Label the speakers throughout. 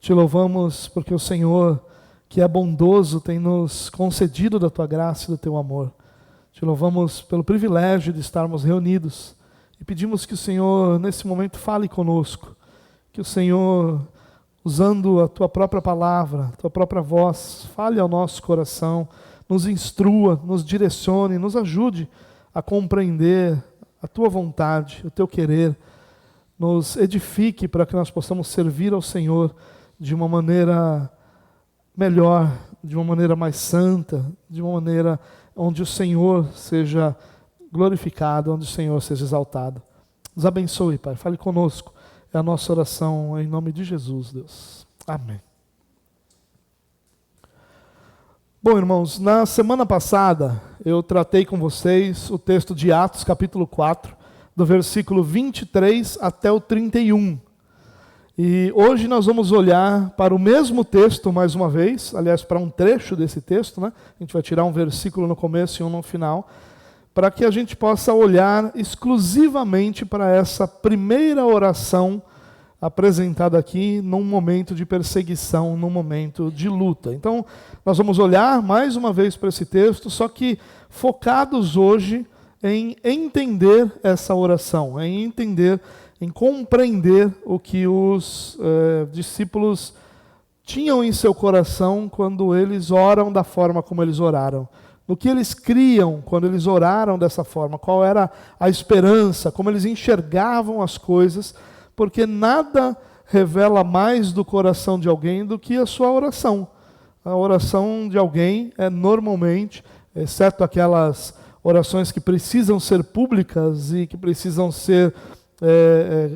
Speaker 1: Te louvamos porque o Senhor, que é bondoso, tem nos concedido da tua graça e do teu amor. Te louvamos pelo privilégio de estarmos reunidos e pedimos que o Senhor, nesse momento, fale conosco. Que o Senhor, usando a tua própria palavra, a tua própria voz, fale ao nosso coração, nos instrua, nos direcione, nos ajude a compreender a tua vontade, o teu querer. Nos edifique para que nós possamos servir ao Senhor de uma maneira melhor, de uma maneira mais santa, de uma maneira onde o Senhor seja glorificado, onde o Senhor seja exaltado. Nos abençoe, Pai. Fale conosco. É a nossa oração em nome de Jesus, Deus. Amém. Bom, irmãos, na semana passada eu tratei com vocês o texto de Atos, capítulo 4, do versículo 23 até o 31. E hoje nós vamos olhar para o mesmo texto mais uma vez, aliás, para um trecho desse texto, né? A gente vai tirar um versículo no começo e um no final, para que a gente possa olhar exclusivamente para essa primeira oração apresentada aqui num momento de perseguição, num momento de luta. Então, nós vamos olhar mais uma vez para esse texto, só que focados hoje em entender essa oração, em entender, em compreender o que os discípulos tinham em seu coração quando eles oram da forma como eles oraram. No que eles criam quando eles oraram dessa forma, qual era a esperança, como eles enxergavam as coisas, porque nada revela mais do coração de alguém do que a sua oração. A oração de alguém é normalmente, exceto aquelas orações que precisam ser públicas e que precisam ser,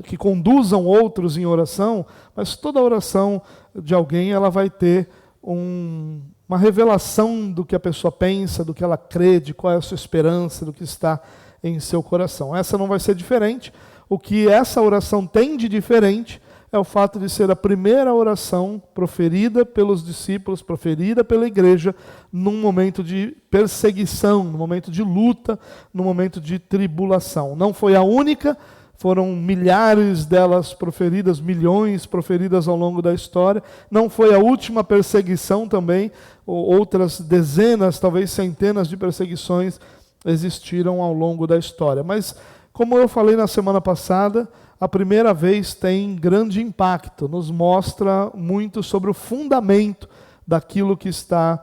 Speaker 1: que conduzam outros em oração, mas toda oração de alguém ela vai ter uma revelação do que a pessoa pensa, do que ela crê, de qual é a sua esperança, do que está em seu coração. Essa não vai ser diferente. O que essa oração tem de diferente é o fato de ser a primeira oração proferida pelos discípulos, proferida pela igreja, num momento de perseguição, num momento de luta, num momento de tribulação. Não foi a única, foram milhares delas proferidas, milhões proferidas ao longo da história. Não foi a última perseguição também, outras dezenas, talvez centenas de perseguições existiram ao longo da história. Mas, como eu falei na semana passada, a primeira vez tem grande impacto, nos mostra muito sobre o fundamento daquilo que está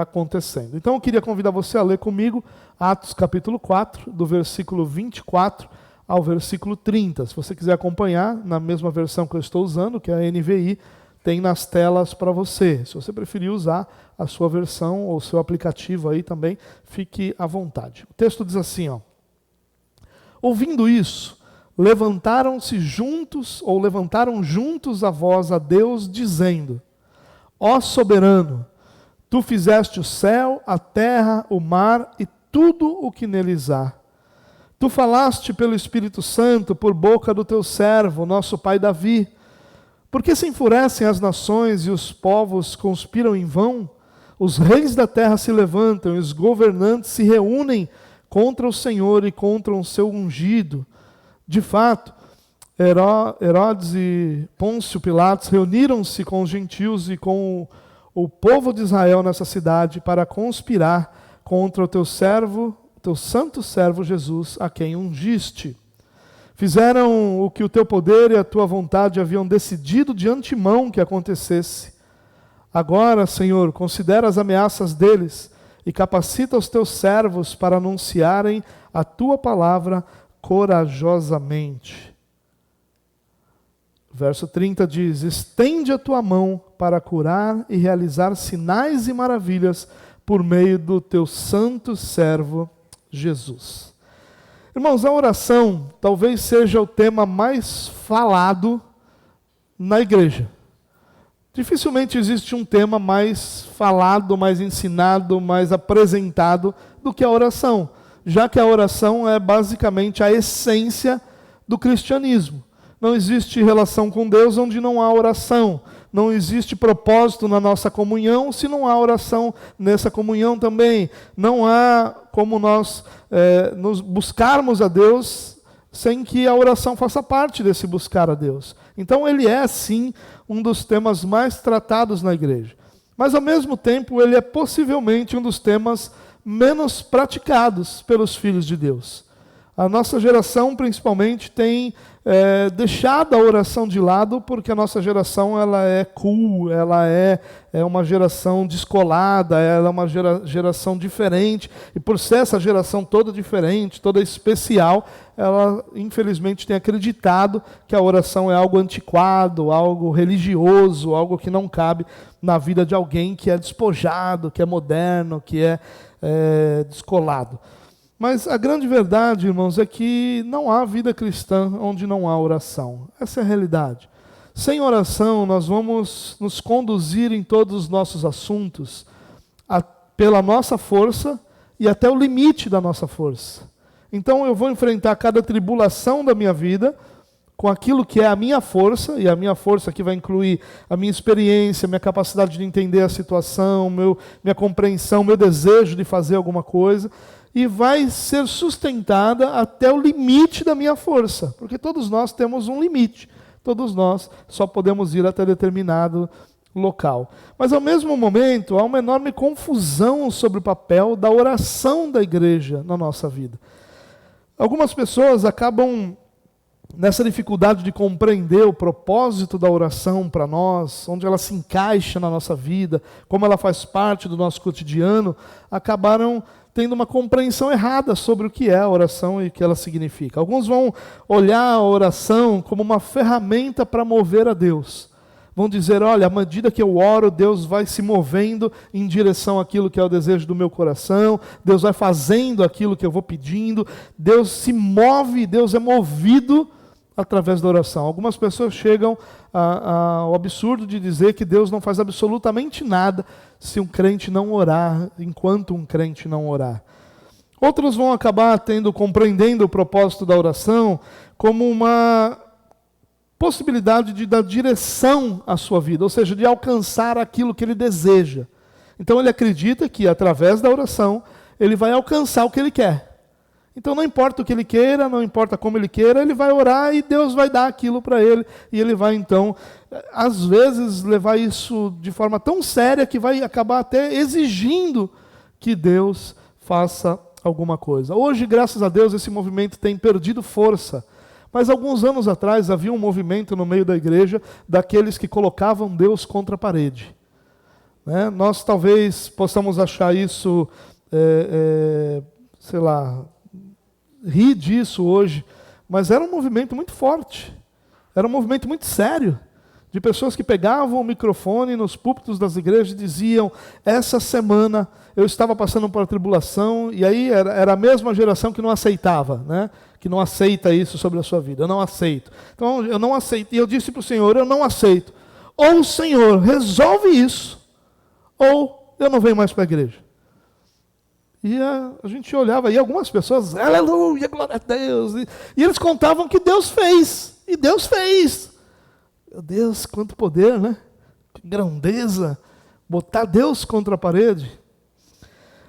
Speaker 1: acontecendo. Então eu queria convidar você a ler comigo Atos capítulo 4, do versículo 24 ao versículo 30. Se você quiser acompanhar na mesma versão que eu estou usando, que é a NVI, tem nas telas para você. Se você preferir usar a sua versão ou o seu aplicativo aí também, fique à vontade. O texto diz assim, ó: ouvindo isso, levantaram juntos a voz a Deus, dizendo: ó soberano, tu fizeste o céu, a terra, o mar e tudo o que neles há. Tu falaste pelo Espírito Santo por boca do teu servo, nosso pai Davi. Por que se enfurecem as nações e os povos conspiram em vão? Os reis da terra se levantam e os governantes se reúnem contra o Senhor e contra o seu ungido. De fato, Herodes e Pôncio Pilatos reuniram-se com os gentios e com o povo de Israel nessa cidade para conspirar contra o teu servo, teu santo servo Jesus, a quem ungiste. Fizeram o que o teu poder e a tua vontade haviam decidido de antemão que acontecesse. Agora, Senhor, considera as ameaças deles e capacita os teus servos para anunciarem a tua palavra corajosamente. Verso 30 diz: estende a tua mão para curar e realizar sinais e maravilhas por meio do teu santo servo Jesus. Irmãos, a oração talvez seja o tema mais falado na igreja. Dificilmente existe um tema mais falado, mais ensinado, mais apresentado do que a oração, já que a oração é basicamente a essência do cristianismo. Não existe relação com Deus onde não há oração. Não existe propósito na nossa comunhão se não há oração nessa comunhão também. Não há como nós nos buscarmos a Deus sem que a oração faça parte desse buscar a Deus. Então ele é sim um dos temas mais tratados na igreja. Mas, ao mesmo tempo, ele é possivelmente um dos temas menos praticados pelos filhos de Deus. A nossa geração, principalmente, tem deixado a oração de lado, porque a nossa geração ela é cool, ela é uma geração descolada, ela é uma geração diferente, e por ser essa geração toda diferente, toda especial, ela, infelizmente, tem acreditado que a oração é algo antiquado, algo religioso, algo que não cabe na vida de alguém que é despojado, que é moderno, que é descolado. Mas a grande verdade, irmãos, é que não há vida cristã onde não há oração. Essa é a realidade. Sem oração, nós vamos nos conduzir em todos os nossos assuntos pela nossa força e até o limite da nossa força. Então eu vou enfrentar cada tribulação da minha vida com aquilo que é a minha força, e a minha força aqui vai incluir a minha experiência, minha capacidade de entender a situação, minha compreensão, meu desejo de fazer alguma coisa, e vai ser sustentada até o limite da minha força, porque todos nós temos um limite, todos nós só podemos ir até determinado local. Mas ao mesmo momento, há uma enorme confusão sobre o papel da oração da igreja na nossa vida. Algumas pessoas acabam nessa dificuldade de compreender o propósito da oração para nós, onde ela se encaixa na nossa vida, como ela faz parte do nosso cotidiano, acabaram tendo uma compreensão errada sobre o que é a oração e o que ela significa. Alguns vão olhar a oração como uma ferramenta para mover a Deus. Vão dizer, olha, à medida que eu oro, Deus vai se movendo em direção àquilo que é o desejo do meu coração, Deus vai fazendo aquilo que eu vou pedindo, Deus se move, Deus é movido através da oração. Algumas pessoas chegam ao absurdo de dizer que Deus não faz absolutamente nada se um crente não orar, enquanto um crente não orar. Outros vão acabar compreendendo o propósito da oração como uma possibilidade de dar direção à sua vida, ou seja, de alcançar aquilo que ele deseja. Então ele acredita que através da oração ele vai alcançar o que ele quer. Então não importa o que ele queira, não importa como ele queira, ele vai orar e Deus vai dar aquilo para ele. E ele vai então, às vezes, levar isso de forma tão séria que vai acabar até exigindo que Deus faça alguma coisa. Hoje, graças a Deus, esse movimento tem perdido força. Mas alguns anos atrás havia um movimento no meio da igreja daqueles que colocavam Deus contra a parede. Nós talvez possamos achar isso, sei lá, rir disso hoje, mas era um movimento muito forte, era um movimento muito sério, de pessoas que pegavam o microfone nos púlpitos das igrejas e diziam, essa semana eu estava passando por uma tribulação, e aí era a mesma geração que não aceitava, que não aceita isso sobre a sua vida, eu não aceito. Então eu não aceito, e eu disse para o Senhor, eu não aceito. Ou o Senhor resolve isso, ou eu não venho mais para a igreja. E a gente olhava, e algumas pessoas, aleluia, glória a Deus. E eles contavam que Deus fez. E Deus fez. Meu Deus, quanto poder, né? Que grandeza. Botar Deus contra a parede.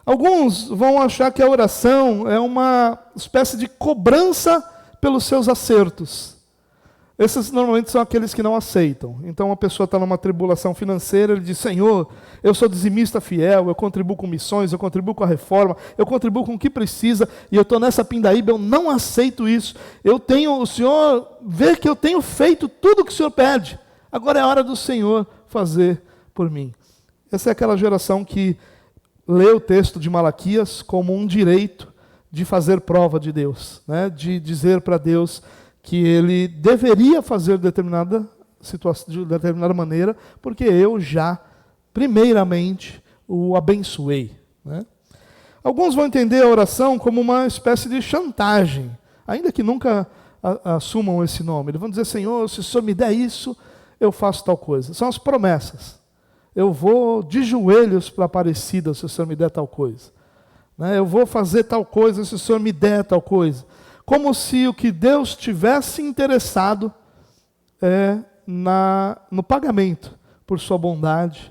Speaker 1: Alguns vão achar que a oração é uma espécie de cobrança pelos seus acertos. Esses normalmente são aqueles que não aceitam. Então a pessoa está numa tribulação financeira, ele diz, Senhor, eu sou dizimista fiel, eu contribuo com missões, eu contribuo com a reforma, eu contribuo com o que precisa, e eu estou nessa pindaíba, eu não aceito isso. O Senhor vê que eu tenho feito tudo o que o Senhor pede. Agora é a hora do Senhor fazer por mim. Essa é aquela geração que lê o texto de Malaquias como um direito de fazer prova de Deus, de dizer para Deus que ele deveria fazer determinada situação, de determinada maneira, porque eu já, primeiramente, o abençoei. Alguns vão entender a oração como uma espécie de chantagem, ainda que nunca assumam esse nome. Eles vão dizer, Senhor, se o Senhor me der isso, eu faço tal coisa. São as promessas. Eu vou de joelhos para a Aparecida se o Senhor me der tal coisa. Eu vou fazer tal coisa se o Senhor me der tal coisa. Como se o que Deus tivesse interessado no pagamento por sua bondade.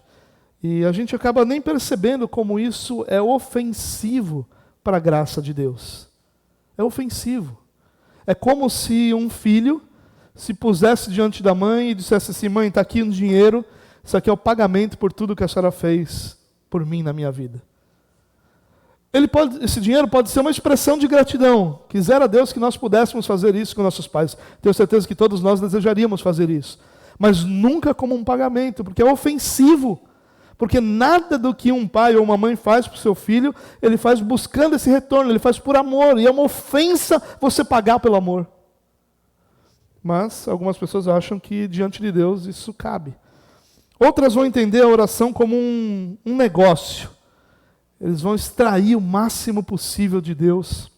Speaker 1: E a gente acaba nem percebendo como isso é ofensivo para a graça de Deus. É ofensivo. É como se um filho se pusesse diante da mãe e dissesse assim: mãe, está aqui um dinheiro, isso aqui é o pagamento por tudo que a senhora fez por mim na minha vida. Esse dinheiro pode ser uma expressão de gratidão. Quisera Deus que nós pudéssemos fazer isso com nossos pais. Tenho certeza que todos nós desejaríamos fazer isso. Mas nunca como um pagamento, porque é ofensivo. Porque nada do que um pai ou uma mãe faz para o seu filho, ele faz buscando esse retorno, ele faz por amor. E é uma ofensa você pagar pelo amor. Mas algumas pessoas acham que diante de Deus isso cabe. Outras vão entender a oração como um negócio. Eles vão extrair o máximo possível de Deus.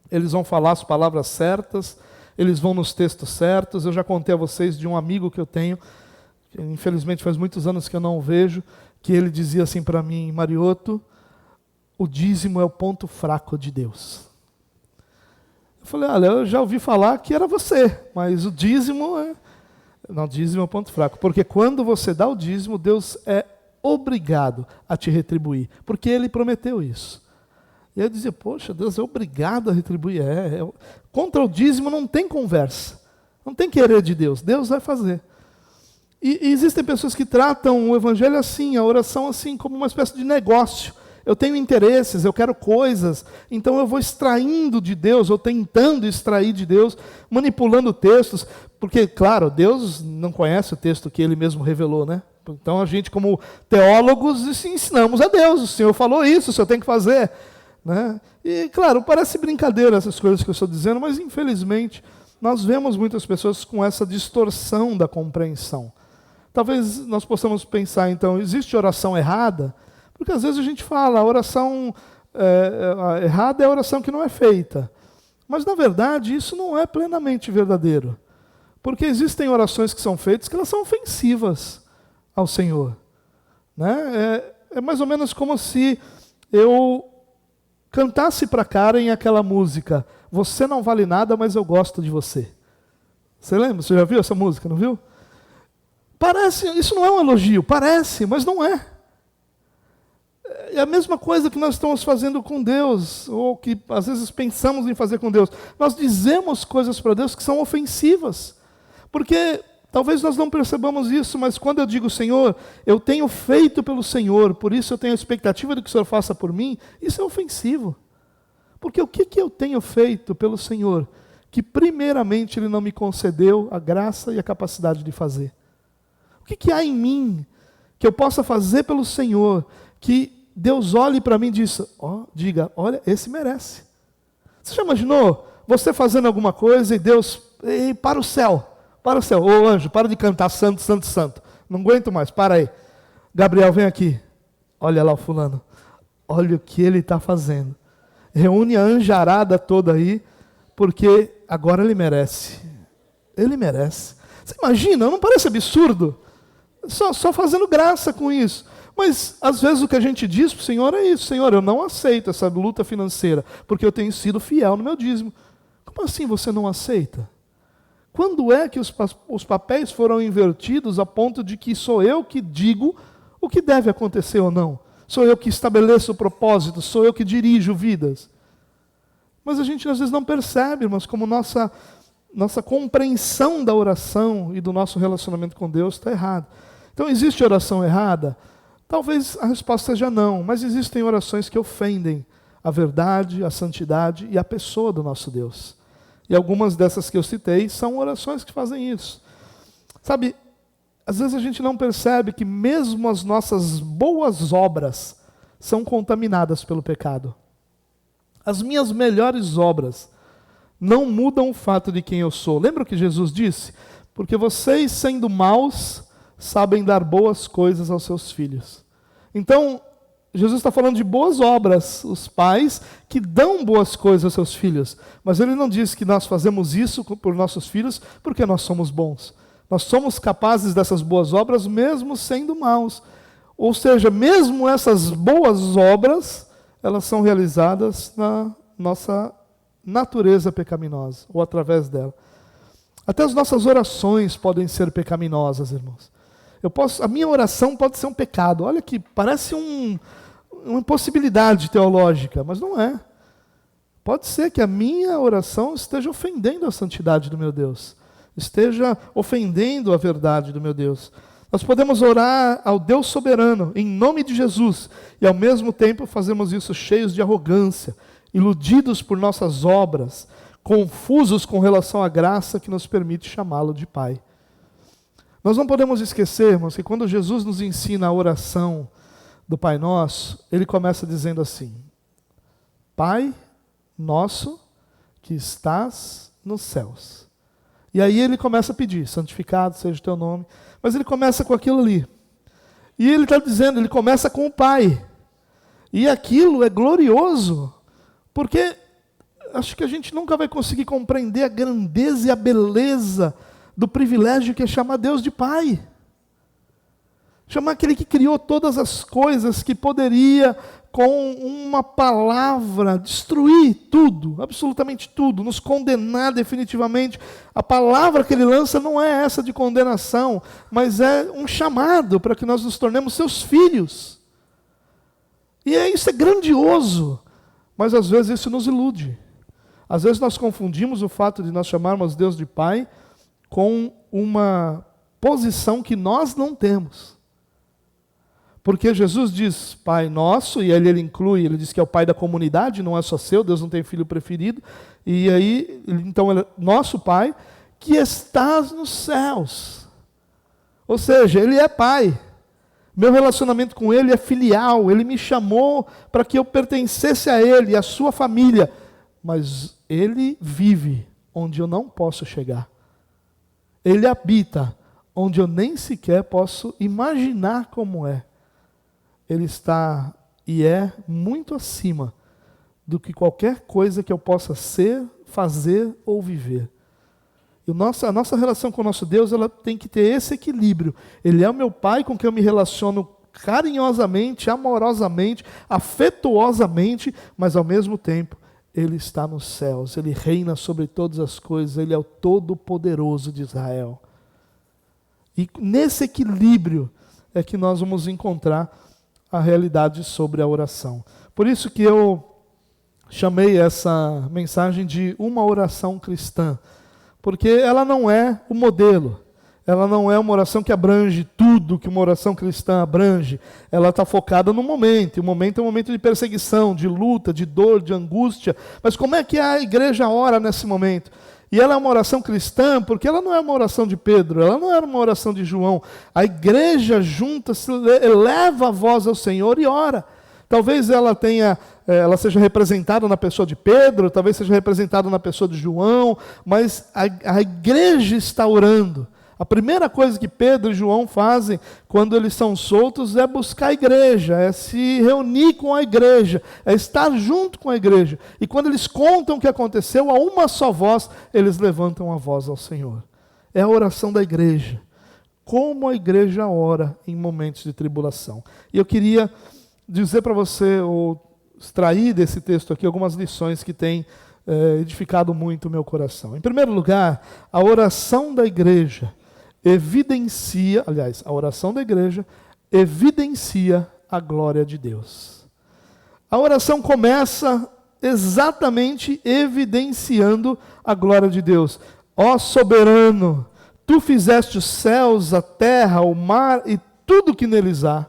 Speaker 1: Eles vão falar as palavras certas, eles vão nos textos certos. Eu já contei a vocês de um amigo que eu tenho, que infelizmente faz muitos anos que eu não o vejo, que ele dizia assim para mim: Marioto, o dízimo é o ponto fraco de Deus. Eu falei: olha, eu já ouvi falar que era você, mas o dízimo é... Não, dízimo é o ponto fraco, porque quando você dá o dízimo, Deus é obrigado a te retribuir, porque Ele prometeu isso. E eu dizia: poxa, Deus é obrigado a retribuir. Contra o dízimo não tem conversa, não tem querer de Deus, Deus vai fazer. E existem pessoas que tratam o evangelho assim, a oração assim, como uma espécie de negócio. Eu tenho interesses, eu quero coisas, então eu vou extraindo de Deus, ou tentando extrair de Deus, manipulando textos, porque, claro, Deus não conhece o texto que Ele mesmo revelou, né? Então a gente, como teólogos, ensinamos a Deus: o Senhor falou isso, o Senhor tem que fazer. Né? E, claro, parece brincadeira essas coisas que eu estou dizendo, mas infelizmente nós vemos muitas pessoas com essa distorção da compreensão. Talvez nós possamos pensar, então, existe oração errada? Porque às vezes a gente fala, a oração errada é a oração que não é feita. Mas, na verdade, isso não é plenamente verdadeiro. Porque existem orações que são feitas que elas são ofensivas ao Senhor. Né? É mais ou menos como se eu cantasse para Karen aquela música: você não vale nada, mas eu gosto de você. Você lembra? Você já viu essa música, não viu? Parece, isso não é um elogio, parece, mas não é. É a mesma coisa que nós estamos fazendo com Deus, ou que às vezes pensamos em fazer com Deus. Nós dizemos coisas para Deus que são ofensivas. Porque talvez nós não percebamos isso, mas quando eu digo: Senhor, eu tenho feito pelo Senhor, por isso eu tenho a expectativa de que o Senhor faça por mim, isso é ofensivo. Porque o que eu tenho feito pelo Senhor, que primeiramente Ele não me concedeu a graça e a capacidade de fazer? O que há em mim que eu possa fazer pelo Senhor, que Deus olhe para mim e diga: olha, esse merece. Você já imaginou você fazendo alguma coisa e Deus: ei, para o céu. Ô anjo, para de cantar santo, santo, santo. Não aguento mais, para aí. Gabriel, vem aqui. Olha lá o fulano. Olha o que ele está fazendo. Reúne a anjarada toda aí, porque agora ele merece. Ele merece. Você imagina, não parece absurdo? Só fazendo graça com isso. Mas, às vezes, o que a gente diz para o Senhor é isso: Senhor, eu não aceito essa luta financeira, porque eu tenho sido fiel no meu dízimo. Como assim você não aceita? Quando é que os papéis foram invertidos a ponto de que sou eu que digo o que deve acontecer ou não? Sou eu que estabeleço o propósito, sou eu que dirijo vidas. Mas a gente às vezes não percebe, mas como nossa compreensão da oração e do nosso relacionamento com Deus está errada. Então, existe oração errada? Talvez a resposta seja não, mas existem orações que ofendem a verdade, a santidade e a pessoa do nosso Deus. E algumas dessas que eu citei são orações que fazem isso. Sabe, às vezes a gente não percebe que mesmo as nossas boas obras são contaminadas pelo pecado. As minhas melhores obras não mudam o fato de quem eu sou. Lembra o que Jesus disse? Porque vocês, sendo maus, sabem dar boas coisas aos seus filhos. Então, Jesus está falando de boas obras, os pais que dão boas coisas aos seus filhos. Mas Ele não diz que nós fazemos isso por nossos filhos porque nós somos bons. Nós somos capazes dessas boas obras mesmo sendo maus. Ou seja, mesmo essas boas obras, elas são realizadas na nossa natureza pecaminosa, ou através dela. Até as nossas orações podem ser pecaminosas, irmãos. A minha oração pode ser um pecado. Olha que parece uma impossibilidade teológica, mas não é. Pode ser que a minha oração esteja ofendendo a santidade do meu Deus. esteja ofendendo a verdade do meu Deus. Nós podemos orar ao Deus soberano, em nome de Jesus, e ao mesmo tempo fazemos isso cheios de arrogância, iludidos por nossas obras, confusos com relação à graça que nos permite chamá-lo de Pai. Nós não podemos esquecer, irmãos, que quando Jesus nos ensina a oração do Pai Nosso, ele começa dizendo assim: Pai nosso que estás nos céus. E aí ele começa a pedir, santificado seja o teu nome, mas ele começa com aquilo ali. E ele está dizendo, ele começa com o Pai. E aquilo é glorioso, porque acho que a gente nunca vai conseguir compreender a grandeza e a beleza do privilégio que é chamar Deus de Pai. Chamar aquele que criou todas as coisas, que poderia, com uma palavra, destruir tudo, absolutamente tudo, nos condenar definitivamente. A palavra que ele lança não é essa de condenação, mas é um chamado para que nós nos tornemos seus filhos. E isso é grandioso, mas às vezes isso nos ilude. Às vezes nós confundimos o fato de nós chamarmos Deus de Pai com uma posição que nós não temos. Porque Jesus diz Pai Nosso, e aí ele inclui, ele diz que é o Pai da comunidade, não é só seu, Deus não tem filho preferido. E aí, então, ele é nosso Pai, que estás nos céus. Ou seja, Ele é Pai. Meu relacionamento com Ele é filial, Ele me chamou para que eu pertencesse a Ele, à sua família. Mas Ele vive onde eu não posso chegar. Ele habita onde eu nem sequer posso imaginar como é. Ele está e é muito acima do que qualquer coisa que eu possa ser, fazer ou viver. E a nossa relação com o nosso Deus, ela tem que ter esse equilíbrio. Ele é o meu Pai com quem eu me relaciono carinhosamente, amorosamente, afetuosamente, mas ao mesmo tempo, Ele está nos céus, Ele reina sobre todas as coisas, Ele é o Todo-Poderoso de Israel. E nesse equilíbrio é que nós vamos encontrar a realidade sobre a oração. Por isso que eu chamei essa mensagem de uma oração cristã, porque ela não é o modelo, ela não é uma oração que abrange tudo que uma oração cristã abrange, ela está focada no momento, e o momento é um momento de perseguição, de luta, de dor, de angústia, mas como é que a igreja ora nesse momento? E ela é uma oração cristã, porque ela não é uma oração de Pedro, ela não era uma oração de João. A igreja junta, eleva a voz ao Senhor e ora. Talvez ela seja representada na pessoa de Pedro, talvez seja representada na pessoa de João, mas a igreja está orando. A primeira coisa que Pedro e João fazem quando eles são soltos é buscar a igreja, é se reunir com a igreja, é estar junto com a igreja. E quando eles contam o que aconteceu, a uma só voz, eles levantam a voz ao Senhor. É a oração da igreja. Como a igreja ora em momentos de tribulação. E eu queria dizer para você, ou extrair desse texto aqui, algumas lições que têm edificado muito o meu coração. Em primeiro lugar, a oração da igreja evidencia, aliás, a oração da igreja evidencia a glória de Deus. A oração começa exatamente evidenciando a glória de Deus. Ó soberano, tu fizeste os céus, a terra, o mar e tudo que neles há.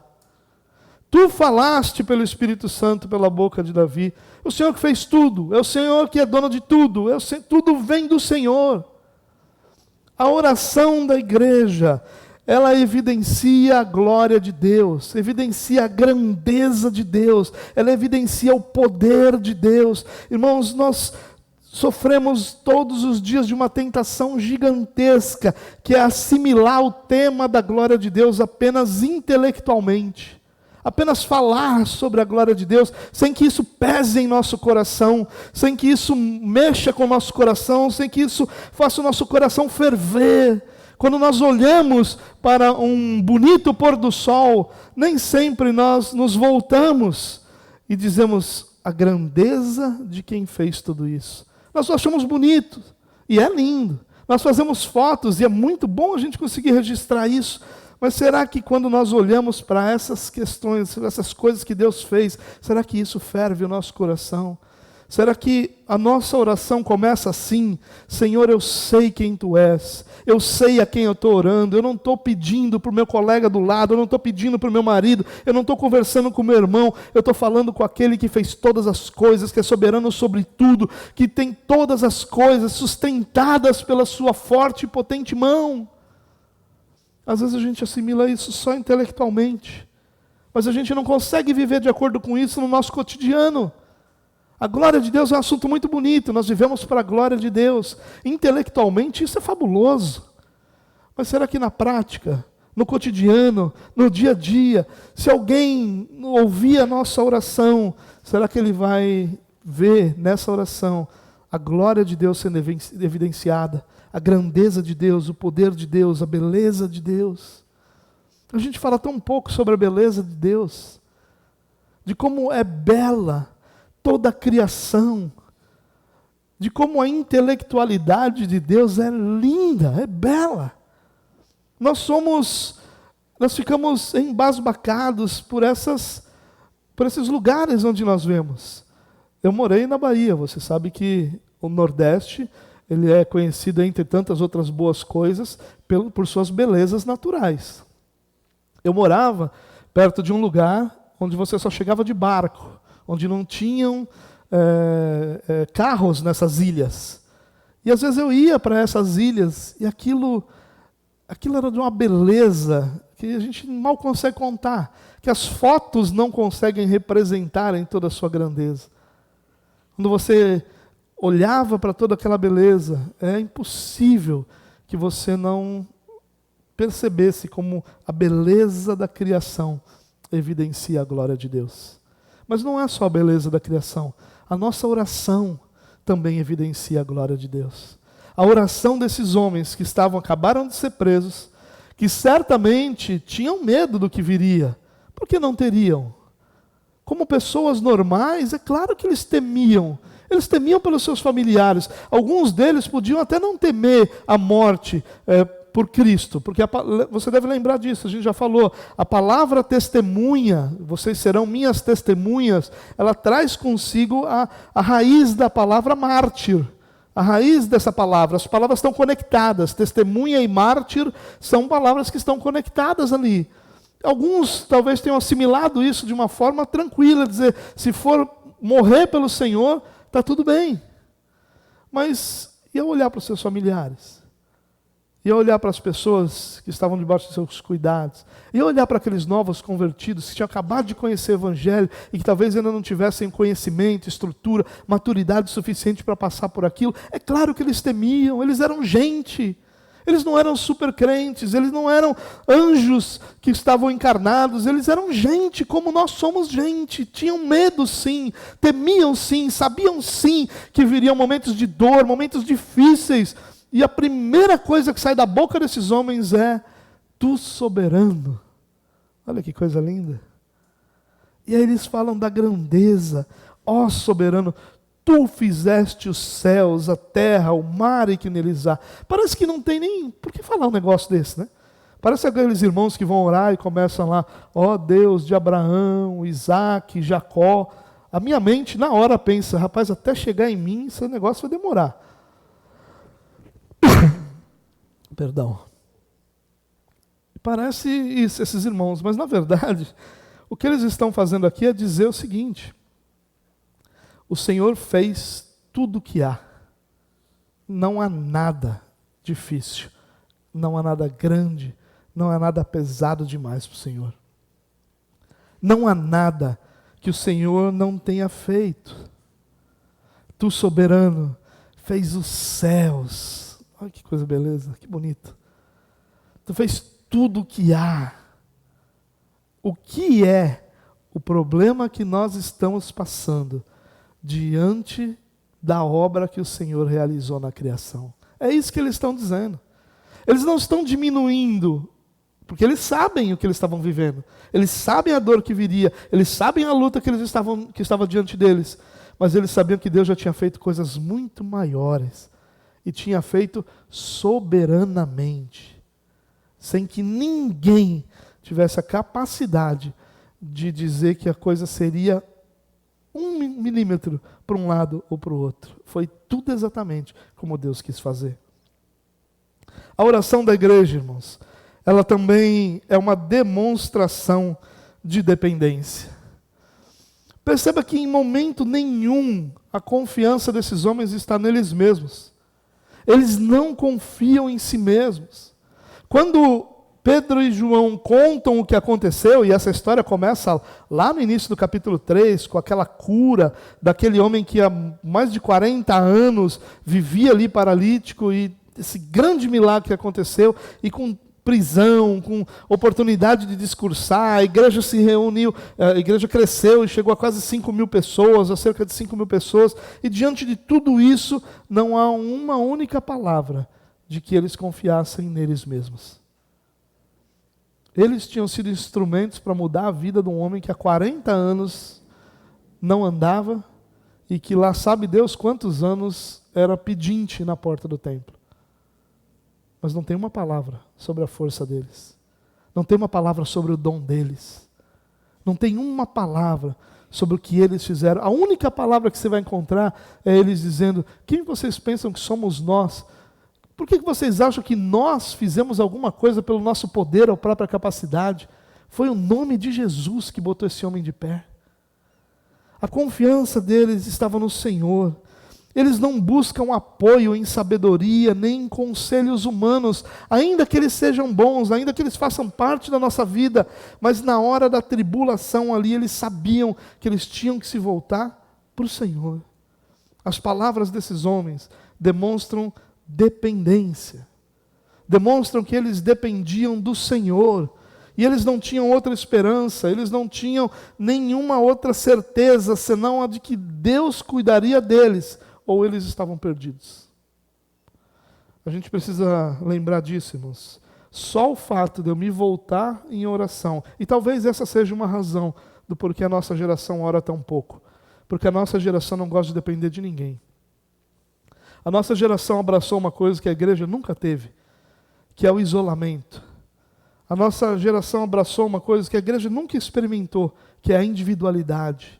Speaker 1: Tu falaste pelo Espírito Santo, pela boca de Davi. O Senhor que fez tudo, é o Senhor que é dono de tudo, tudo vem do Senhor. A oração da igreja, ela evidencia a glória de Deus, evidencia a grandeza de Deus, ela evidencia o poder de Deus. Irmãos, nós sofremos todos os dias de uma tentação gigantesca, que é assimilar o tema da glória de Deus apenas intelectualmente. Apenas falar sobre a glória de Deus, sem que isso pese em nosso coração, sem que isso mexa com o nosso coração, sem que isso faça o nosso coração ferver. Quando nós olhamos para um bonito pôr do sol, nem sempre nós nos voltamos e dizemos a grandeza de quem fez tudo isso. Nós achamos bonito, e é lindo. Nós fazemos fotos, e é muito bom a gente conseguir registrar isso. Mas será que quando nós olhamos para essas questões, essas coisas que Deus fez, será que isso ferve o nosso coração? Será que a nossa oração começa assim? Senhor, eu sei quem Tu és, eu sei a quem eu estou orando, eu não estou pedindo para o meu colega do lado, eu não estou pedindo para o meu marido, eu não estou conversando com o meu irmão, eu estou falando com aquele que fez todas as coisas, que é soberano sobre tudo, que tem todas as coisas sustentadas pela Sua forte e potente mão. Às vezes a gente assimila isso só intelectualmente, mas a gente não consegue viver de acordo com isso no nosso cotidiano. A glória de Deus é um assunto muito bonito, nós vivemos para a glória de Deus. Intelectualmente isso é fabuloso. Mas será que na prática, no cotidiano, no dia a dia, se alguém ouvir a nossa oração, será que ele vai ver nessa oração a glória de Deus sendo evidenciada, a grandeza de Deus, o poder de Deus, a beleza de Deus? A gente fala tão pouco sobre a beleza de Deus, de como é bela toda a criação, de como a intelectualidade de Deus é linda, é bela. Nós ficamos embasbacados por esses lugares onde nós vemos. Eu morei na Bahia, você sabe que o Nordeste, ele é conhecido, entre tantas outras boas coisas, por suas belezas naturais. Eu morava perto de um lugar onde você só chegava de barco, onde não tinham carros nessas ilhas. E às vezes eu ia para essas ilhas e aquilo era de uma beleza que a gente mal consegue contar, que as fotos não conseguem representar em toda a sua grandeza. Quando você olhava para toda aquela beleza, é impossível que você não percebesse como a beleza da criação evidencia a glória de Deus. Mas não é só a beleza da criação, a nossa oração também evidencia a glória de Deus. A oração desses homens que acabaram de ser presos, que certamente tinham medo do que viria. Por que não teriam? Como pessoas normais, é claro que eles temiam. Eles temiam pelos seus familiares. Alguns deles podiam até não temer a morte por Cristo, porque você deve lembrar disso, a gente já falou, a palavra testemunha, vocês serão minhas testemunhas, ela traz consigo a raiz da palavra mártir, a raiz dessa palavra, as palavras estão conectadas, testemunha e mártir são palavras que estão conectadas ali. Alguns talvez tenham assimilado isso de uma forma tranquila, dizer, se for morrer pelo Senhor, está tudo bem. Mas e ao olhar para os seus familiares? E olhar para as pessoas que estavam debaixo dos seus cuidados, e olhar para aqueles novos convertidos que tinham acabado de conhecer o Evangelho e que talvez ainda não tivessem conhecimento, estrutura, maturidade suficiente para passar por aquilo, é claro que eles temiam, eles eram gente, eles não eram super crentes, eles não eram anjos que estavam encarnados, eles eram gente como nós somos gente, tinham medo sim, temiam sim, sabiam sim que viriam momentos de dor, momentos difíceis. E a primeira coisa que sai da boca desses homens é: Tu soberano. Olha que coisa linda. E aí eles falam da grandeza. Ó soberano, Tu fizeste os céus, a terra, o mar e que neles há. Parece que não tem nem por que falar um negócio desse, né? Parece aqueles irmãos que vão orar e começam lá: ó Deus de Abraão, Isaac, Jacó. A minha mente na hora pensa: rapaz, até chegar em mim esse negócio vai demorar. Perdão. Parece isso, esses irmãos, mas na verdade, o que eles estão fazendo aqui é dizer o seguinte: o Senhor fez tudo o que há. Não há nada difícil, não há nada grande, não há nada pesado demais para o Senhor. Não há nada que o Senhor não tenha feito. Tu, soberano, fez os céus. Olha que coisa beleza, que bonito. Tu fez tudo o que há. O que é o problema que nós estamos passando diante da obra que o Senhor realizou na criação? É isso que eles estão dizendo. Eles não estão diminuindo, porque eles sabem o que eles estavam vivendo. Eles sabem a dor que viria, eles sabem a luta que estava diante deles. Mas eles sabiam que Deus já tinha feito coisas muito maiores. E tinha feito soberanamente, sem que ninguém tivesse a capacidade de dizer que a coisa seria um milímetro para um lado ou para o outro. Foi tudo exatamente como Deus quis fazer. A oração da igreja, irmãos, ela também é uma demonstração de dependência. Perceba que em momento nenhum a confiança desses homens está neles mesmos. Eles não confiam em si mesmos. Quando Pedro e João contam o que aconteceu, e essa história começa lá no início do capítulo 3, com aquela cura daquele homem que há mais de 40 anos vivia ali paralítico, e esse grande milagre que aconteceu, e com prisão, com oportunidade de discursar, a igreja se reuniu, a igreja cresceu e chegou a quase 5.000 pessoas, a cerca de 5.000 pessoas, e diante de tudo isso, não há uma única palavra de que eles confiassem neles mesmos. Eles tinham sido instrumentos para mudar a vida de um homem que há 40 anos não andava e que lá sabe Deus quantos anos era pedinte na porta do templo. Mas não tem uma palavra sobre a força deles. Não tem uma palavra sobre o dom deles. Não tem uma palavra sobre o que eles fizeram. A única palavra que você vai encontrar é eles dizendo: quem vocês pensam que somos nós? Por que vocês acham que nós fizemos alguma coisa pelo nosso poder ou própria capacidade? Foi o nome de Jesus que botou esse homem de pé. A confiança deles estava no Senhor. Eles não buscam apoio em sabedoria, nem em conselhos humanos, ainda que eles sejam bons, ainda que eles façam parte da nossa vida, mas na hora da tribulação ali, eles sabiam que eles tinham que se voltar para o Senhor. As palavras desses homens demonstram dependência, demonstram que eles dependiam do Senhor, e eles não tinham outra esperança, eles não tinham nenhuma outra certeza, senão a de que Deus cuidaria deles, ou eles estavam perdidos. A gente precisa lembrar disso, irmãos. Só o fato de eu me voltar em oração, e talvez essa seja uma razão do porquê a nossa geração ora tão pouco, porque a nossa geração não gosta de depender de ninguém. A nossa geração abraçou uma coisa que a igreja nunca teve, que é o isolamento. A nossa geração abraçou uma coisa que a igreja nunca experimentou, que é a individualidade.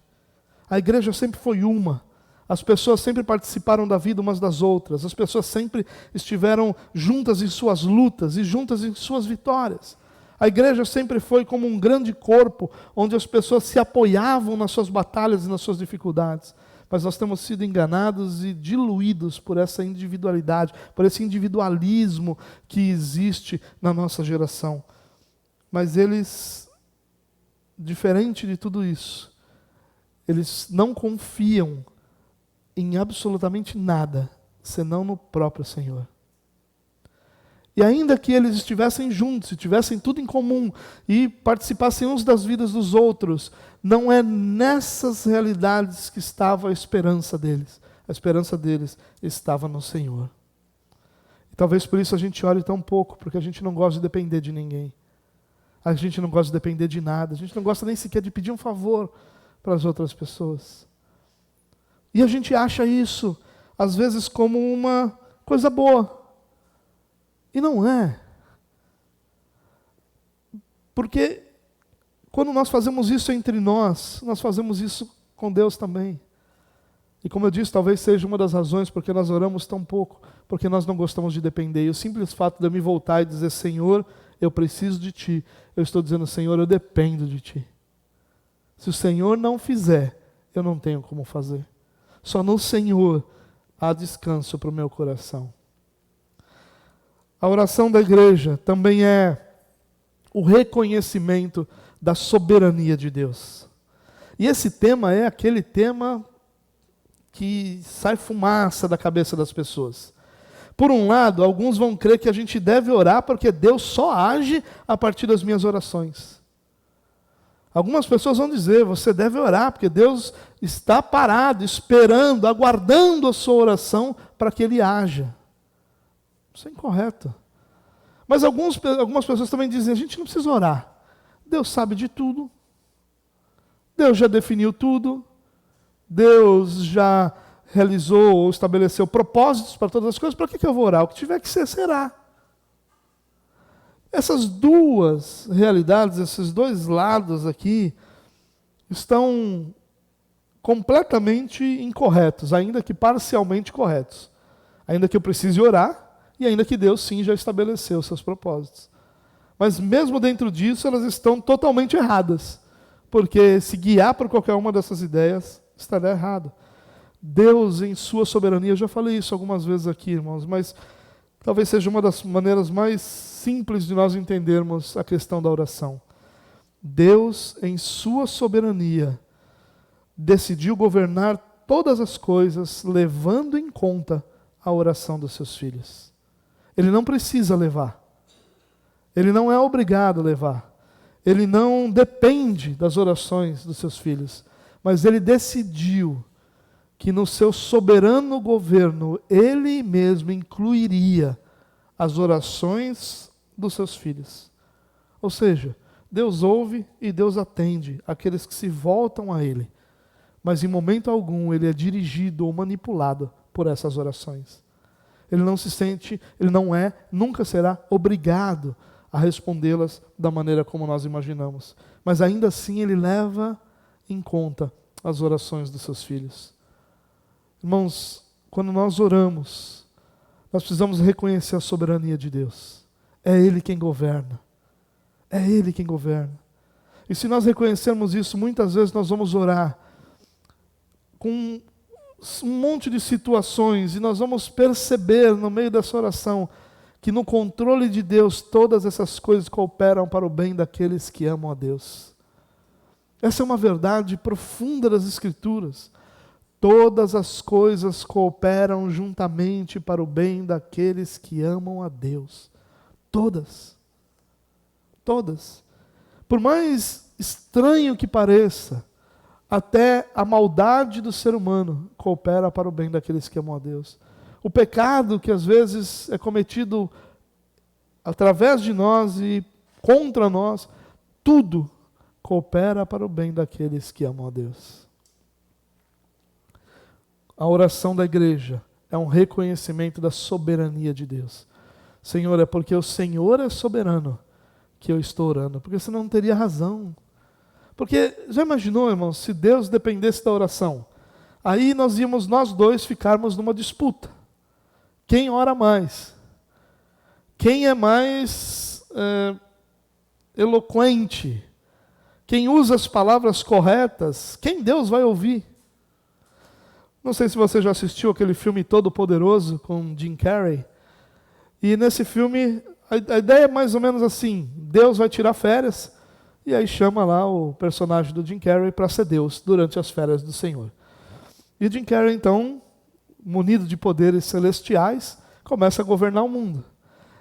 Speaker 1: A igreja sempre foi uma. As pessoas sempre participaram da vida umas das outras. As pessoas sempre estiveram juntas em suas lutas e juntas em suas vitórias. A igreja sempre foi como um grande corpo, onde as pessoas se apoiavam nas suas batalhas e nas suas dificuldades. Mas nós temos sido enganados e diluídos por essa individualidade, por esse individualismo que existe na nossa geração. Mas eles, diferente de tudo isso, eles não confiam em absolutamente nada, senão no próprio Senhor. E ainda que eles estivessem juntos, e tivessem tudo em comum, e participassem uns das vidas dos outros, não é nessas realidades que estava a esperança deles. A esperança deles estava no Senhor. E talvez por isso a gente ore tão pouco, porque a gente não gosta de depender de ninguém. A gente não gosta de depender de nada, a gente não gosta nem sequer de pedir um favor para as outras pessoas. E a gente acha isso, às vezes, como uma coisa boa. E não é. Porque quando nós fazemos isso entre nós fazemos isso com Deus também. E como eu disse, talvez seja uma das razões porque nós oramos tão pouco, porque nós não gostamos de depender. E o simples fato de eu me voltar e dizer: Senhor, eu preciso de Ti, eu estou dizendo: Senhor, eu dependo de Ti. Se o Senhor não fizer, eu não tenho como fazer. Só no Senhor há descanso para o meu coração. A oração da igreja também é o reconhecimento da soberania de Deus. E esse tema é aquele tema que sai fumaça da cabeça das pessoas. Por um lado, alguns vão crer que a gente deve orar porque Deus só age a partir das minhas orações. Algumas pessoas vão dizer: você deve orar porque Deus está parado, esperando, aguardando a sua oração para que Ele haja. Isso é incorreto. Mas algumas pessoas também dizem: a gente não precisa orar. Deus sabe de tudo. Deus já definiu tudo. Deus já realizou ou estabeleceu propósitos para todas as coisas. Para que eu vou orar? O que tiver que ser, será. Essas duas realidades, esses dois lados aqui, estão completamente incorretos, ainda que parcialmente corretos. Ainda que eu precise orar, e ainda que Deus sim já estabeleceu os seus propósitos. Mas mesmo dentro disso, elas estão totalmente erradas. Porque se guiar por qualquer uma dessas ideias, estará errado. Deus, em sua soberania, eu já falei isso algumas vezes aqui, irmãos, mas talvez seja uma das maneiras mais simples de nós entendermos a questão da oração. Deus, em sua soberania, decidiu governar todas as coisas, levando em conta a oração dos seus filhos. Ele não precisa levar. Ele não é obrigado a levar. Ele não depende das orações dos seus filhos. Mas ele decidiu que no seu soberano governo, ele mesmo incluiria as orações dos seus filhos. Ou seja, Deus ouve e Deus atende aqueles que se voltam a ele. Mas em momento algum ele é dirigido ou manipulado por essas orações. Ele não se sente, ele não é, nunca será obrigado a respondê-las da maneira como nós imaginamos. Mas ainda assim ele leva em conta as orações dos seus filhos. Irmãos, quando nós oramos, nós precisamos reconhecer a soberania de Deus. É Ele quem governa. É Ele quem governa. E se nós reconhecermos isso, muitas vezes nós vamos orar com um monte de situações, e nós vamos perceber no meio dessa oração que no controle de Deus todas essas coisas cooperam para o bem daqueles que amam a Deus. Essa é uma verdade profunda das Escrituras. Todas as coisas cooperam juntamente para o bem daqueles que amam a Deus. Todas. Todas. Por mais estranho que pareça, até a maldade do ser humano coopera para o bem daqueles que amam a Deus. O pecado que às vezes é cometido através de nós e contra nós, tudo coopera para o bem daqueles que amam a Deus. A oração da igreja é um reconhecimento da soberania de Deus. Senhor, é porque o Senhor é soberano que eu estou orando, porque senão não teria razão. Porque, já imaginou, irmãos, se Deus dependesse da oração? Aí nós íamos, nós dois, ficarmos numa disputa. Quem ora mais? Quem é mais eloquente? Quem usa as palavras corretas? Quem Deus vai ouvir? Não sei se você já assistiu aquele filme Todo Poderoso com Jim Carrey. E nesse filme, a ideia é mais ou menos assim: Deus vai tirar férias, e aí chama lá o personagem do Jim Carrey para ser Deus durante as férias do Senhor. E Jim Carrey, então, munido de poderes celestiais, começa a governar o mundo.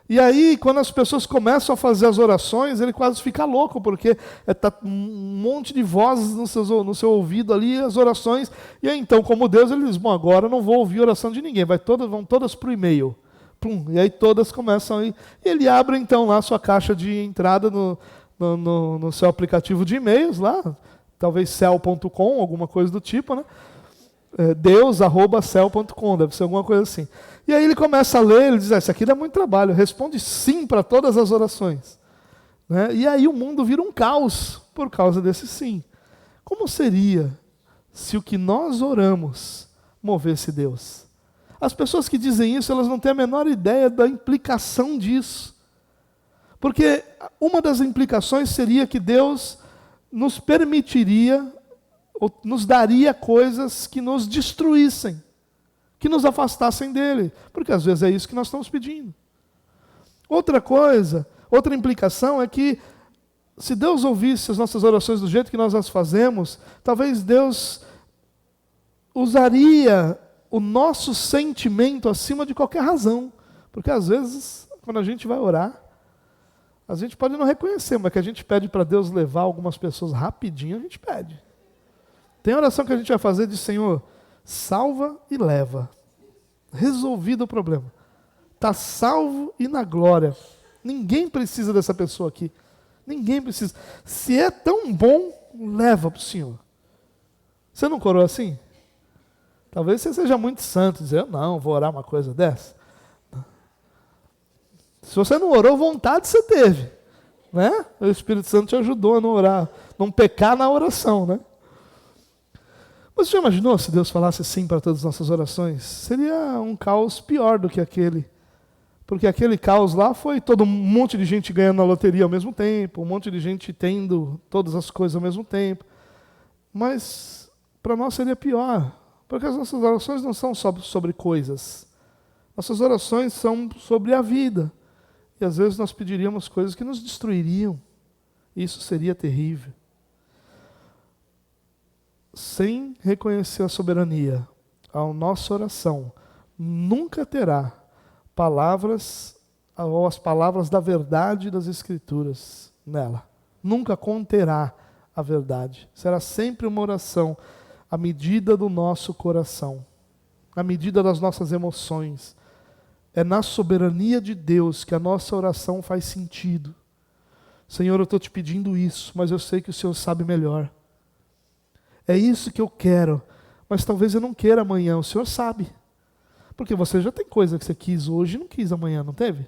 Speaker 1: E aí, quando as pessoas começam a fazer as orações, ele quase fica louco, porque está um monte de vozes no seu ouvido ali, as orações. E aí, então, como Deus, ele diz: bom, agora eu não vou ouvir oração de ninguém, vão todas para o e-mail. Plum, e aí todas começam a ir. E ele abre, então, lá a sua caixa de entrada no seu aplicativo de e-mails, lá, talvez cell.com, alguma coisa do tipo, né? Deus@cell.com, deve ser alguma coisa assim. E aí ele começa a ler, ele diz: isso aqui dá muito trabalho, responde sim para todas as orações. Né? E aí o mundo vira um caos por causa desse sim. Como seria se o que nós oramos movesse Deus? As pessoas que dizem isso, elas não têm a menor ideia da implicação disso. Porque uma das implicações seria que Deus nos permitiria, ou nos daria coisas que nos destruíssem, que nos afastassem dele, porque às vezes é isso que nós estamos pedindo. Outra coisa, outra implicação é que se Deus ouvisse as nossas orações do jeito que nós as fazemos, talvez Deus usaria o nosso sentimento acima de qualquer razão, porque às vezes, quando a gente vai orar, a gente pode não reconhecer, mas que a gente pede para Deus levar algumas pessoas rapidinho, a gente pede. Tem oração que a gente vai fazer de: Senhor, salva e leva. Resolvido o problema. Está salvo e na glória. Ninguém precisa dessa pessoa aqui. Ninguém precisa. Se é tão bom, leva para o Senhor. Você não orou assim? Talvez você seja muito santo, dizer: eu não, vou orar uma coisa dessa. Se você não orou, vontade você teve. Né? O Espírito Santo te ajudou a não orar, não pecar na oração, né? Você já imaginou se Deus falasse sim para todas as nossas orações? Seria um caos pior do que aquele. Porque aquele caos lá foi todo um monte de gente ganhando na loteria ao mesmo tempo, um monte de gente tendo todas as coisas ao mesmo tempo. Mas para nós seria pior, porque as nossas orações não são só sobre coisas. Nossas orações são sobre a vida. E às vezes nós pediríamos coisas que nos destruiriam. Isso seria terrível. Sem reconhecer a soberania, a nossa oração nunca terá palavras, ou as palavras da verdade das Escrituras nela. Nunca conterá a verdade. Será sempre uma oração à medida do nosso coração, à medida das nossas emoções. É na soberania de Deus que a nossa oração faz sentido. Senhor, eu estou te pedindo isso, mas eu sei que o Senhor sabe melhor. É isso que eu quero, mas talvez eu não queira amanhã, o Senhor sabe. Porque você já tem coisa que você quis hoje e não quis amanhã, não teve?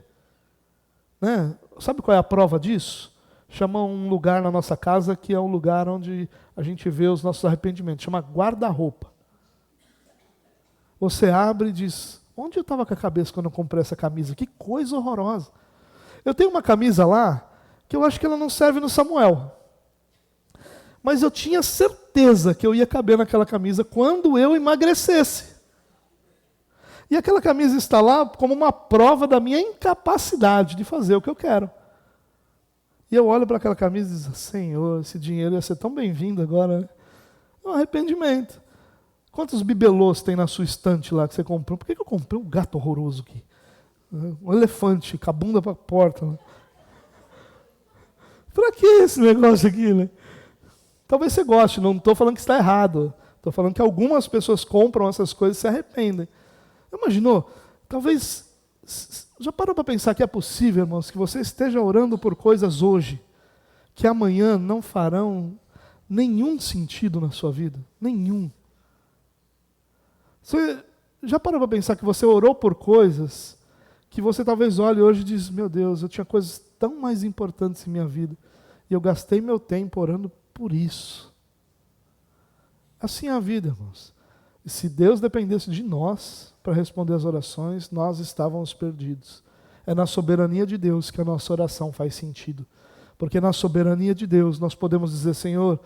Speaker 1: Né? Sabe qual é a prova disso? Chama um lugar na nossa casa que é um lugar onde a gente vê os nossos arrependimentos. Chama guarda-roupa. Você abre e diz, onde eu estava com a cabeça quando eu comprei essa camisa? Que coisa horrorosa. Eu tenho uma camisa lá que eu acho que ela não serve no Samuel. Mas eu tinha certeza que eu ia caber naquela camisa quando eu emagrecesse. E aquela camisa está lá como uma prova da minha incapacidade de fazer o que eu quero. E eu olho para aquela camisa e digo, Senhor, esse dinheiro ia ser tão bem-vindo agora. Né? É um arrependimento. Quantos bibelôs tem na sua estante lá que você comprou? Por que eu comprei um gato horroroso aqui? Um elefante com a bunda para a porta. Né? Para que esse negócio aqui, né? Talvez você goste, não estou falando que está errado. Estou falando que algumas pessoas compram essas coisas e se arrependem. Imaginou? Talvez, já parou para pensar que é possível, irmãos, que você esteja orando por coisas hoje que amanhã não farão nenhum sentido na sua vida? Nenhum. Você já parou para pensar que você orou por coisas que você talvez olhe hoje e diz, meu Deus, eu tinha coisas tão mais importantes em minha vida e eu gastei meu tempo orando por isso. Assim é a vida, irmãos. E se Deus dependesse de nós para responder as orações, nós estávamos perdidos. É na soberania de Deus que a nossa oração faz sentido. Porque na soberania de Deus nós podemos dizer, Senhor,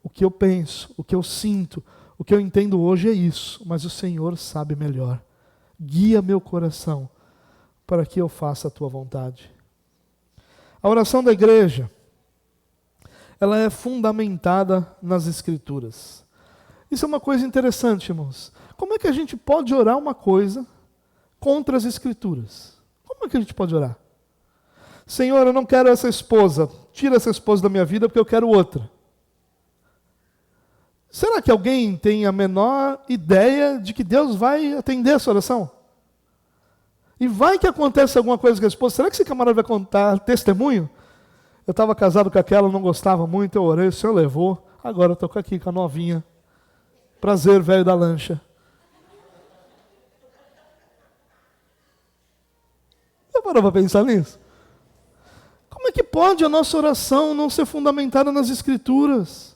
Speaker 1: o que eu penso, o que eu sinto, o que eu entendo hoje é isso, mas o Senhor sabe melhor. Guia meu coração para que eu faça a tua vontade. A oração da igreja, ela é fundamentada nas Escrituras. Isso é uma coisa interessante, irmãos. Como é que a gente pode orar uma coisa contra as Escrituras? Como é que a gente pode orar? Senhor, eu não quero essa esposa. Tira essa esposa da minha vida porque eu quero outra. Será que alguém tem a menor ideia de que Deus vai atender essa oração? E vai que acontece alguma coisa com a esposa. Será que esse camarada vai contar testemunho? Eu estava casado com aquela, não gostava muito, eu orei, o Senhor levou. Agora eu estou aqui com a novinha. Prazer, velho da lancha. Já parou para pensar nisso? Como é que pode a nossa oração não ser fundamentada nas Escrituras?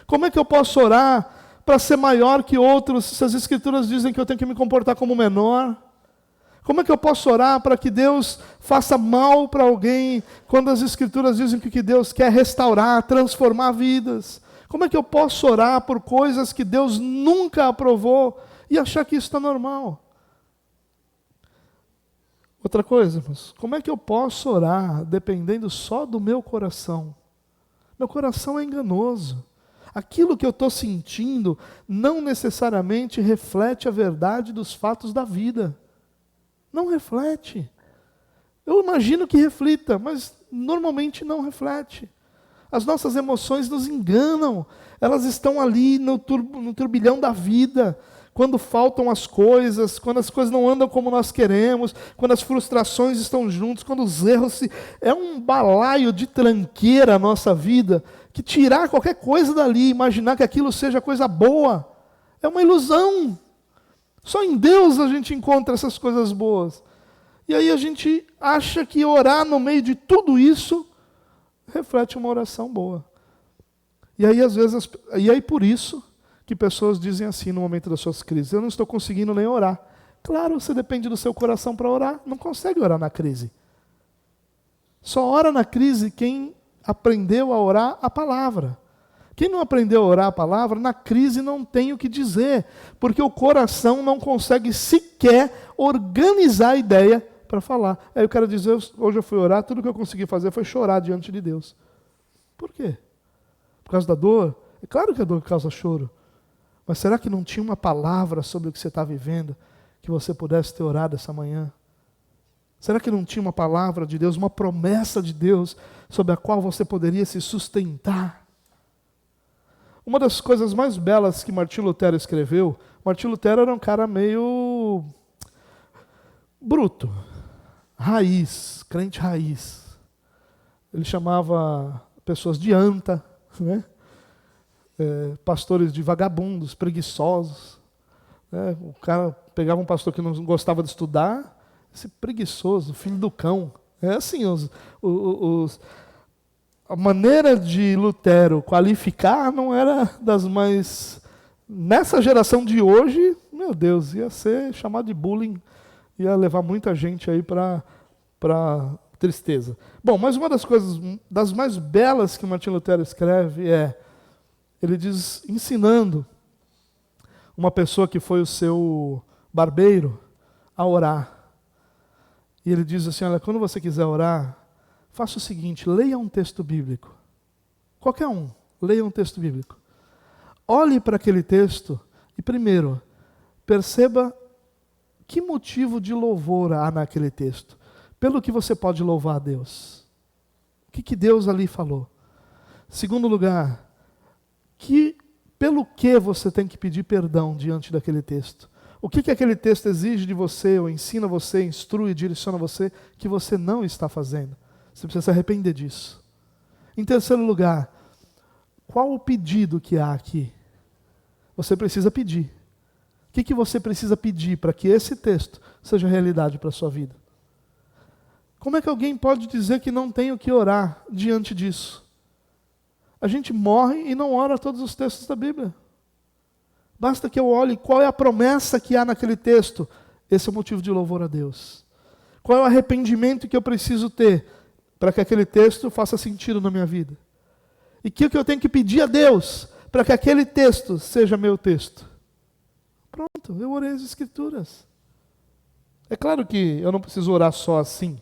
Speaker 1: Como é que eu posso orar para ser maior que outros se as Escrituras dizem que eu tenho que me comportar como menor? Como é que eu posso orar para que Deus faça mal para alguém quando as Escrituras dizem que o que Deus quer é restaurar, transformar vidas? Como é que eu posso orar por coisas que Deus nunca aprovou e achar que isso está normal? Outra coisa, irmãos, como é que eu posso orar dependendo só do meu coração? Meu coração é enganoso. Aquilo que eu estou sentindo não necessariamente reflete a verdade dos fatos da vida. Não reflete. Eu imagino que reflita, mas normalmente não reflete. As nossas emoções nos enganam. Elas estão ali no turbilhão da vida. Quando faltam as coisas, quando as coisas não andam como nós queremos, quando as frustrações estão juntos, quando os erros é um balaio de tranqueira a nossa vida, que tirar qualquer coisa dali, imaginar que aquilo seja coisa boa, é uma ilusão. Só em Deus a gente encontra essas coisas boas. E aí a gente acha que orar no meio de tudo isso reflete uma oração boa. E aí às vezes, por isso que pessoas dizem assim no momento das suas crises: eu não estou conseguindo nem orar. Claro, você depende do seu coração para orar, não consegue orar na crise. Só ora na crise quem aprendeu a orar a palavra. Quem não aprendeu a orar a palavra, na crise não tem o que dizer, porque o coração não consegue sequer organizar a ideia para falar. Aí o cara diz: hoje eu fui orar, tudo que eu consegui fazer foi chorar diante de Deus. Por quê? Por causa da dor? É claro que a dor causa choro. Mas será que não tinha uma palavra sobre o que você está vivendo que você pudesse ter orado essa manhã? Será que não tinha uma palavra de Deus, uma promessa de Deus sobre a qual você poderia se sustentar? Uma das coisas mais belas que Martinho Lutero escreveu, Martinho Lutero era um cara meio bruto, raiz, crente raiz. Ele chamava pessoas de anta, né? Pastores de vagabundos, preguiçosos. O cara pegava um pastor que não gostava de estudar, esse preguiçoso, filho do cão. É assim, a maneira de Lutero qualificar não era das mais... Nessa geração de hoje, meu Deus, ia ser chamado de bullying, ia levar muita gente aí para tristeza. Bom, mas uma das coisas das mais belas que Martinho Lutero escreve ele diz, ensinando uma pessoa que foi o seu barbeiro a orar. E ele diz assim: olha, quando você quiser orar, faça o seguinte, leia um texto bíblico. Qualquer um, leia um texto bíblico. Olhe para aquele texto e, primeiro, perceba que motivo de louvor há naquele texto. Pelo que você pode louvar a Deus. O que Deus ali falou. Segundo lugar, pelo que você tem que pedir perdão diante daquele texto. O que aquele texto exige de você, ou ensina você, instrui, direciona você, que você não está fazendo. Você precisa se arrepender disso. Em terceiro lugar, qual o pedido que há aqui? Você precisa pedir. O que você precisa pedir para que esse texto seja realidade para a sua vida? Como é que alguém pode dizer que não tem o que orar diante disso? A gente morre e não ora todos os textos da Bíblia. Basta que eu olhe qual é a promessa que há naquele texto. Esse é o motivo de louvor a Deus. Qual é o arrependimento que eu preciso ter para que aquele texto faça sentido na minha vida? E o que eu tenho que pedir a Deus para que aquele texto seja meu texto? Pronto, eu orei as Escrituras. É claro que eu não preciso orar só assim.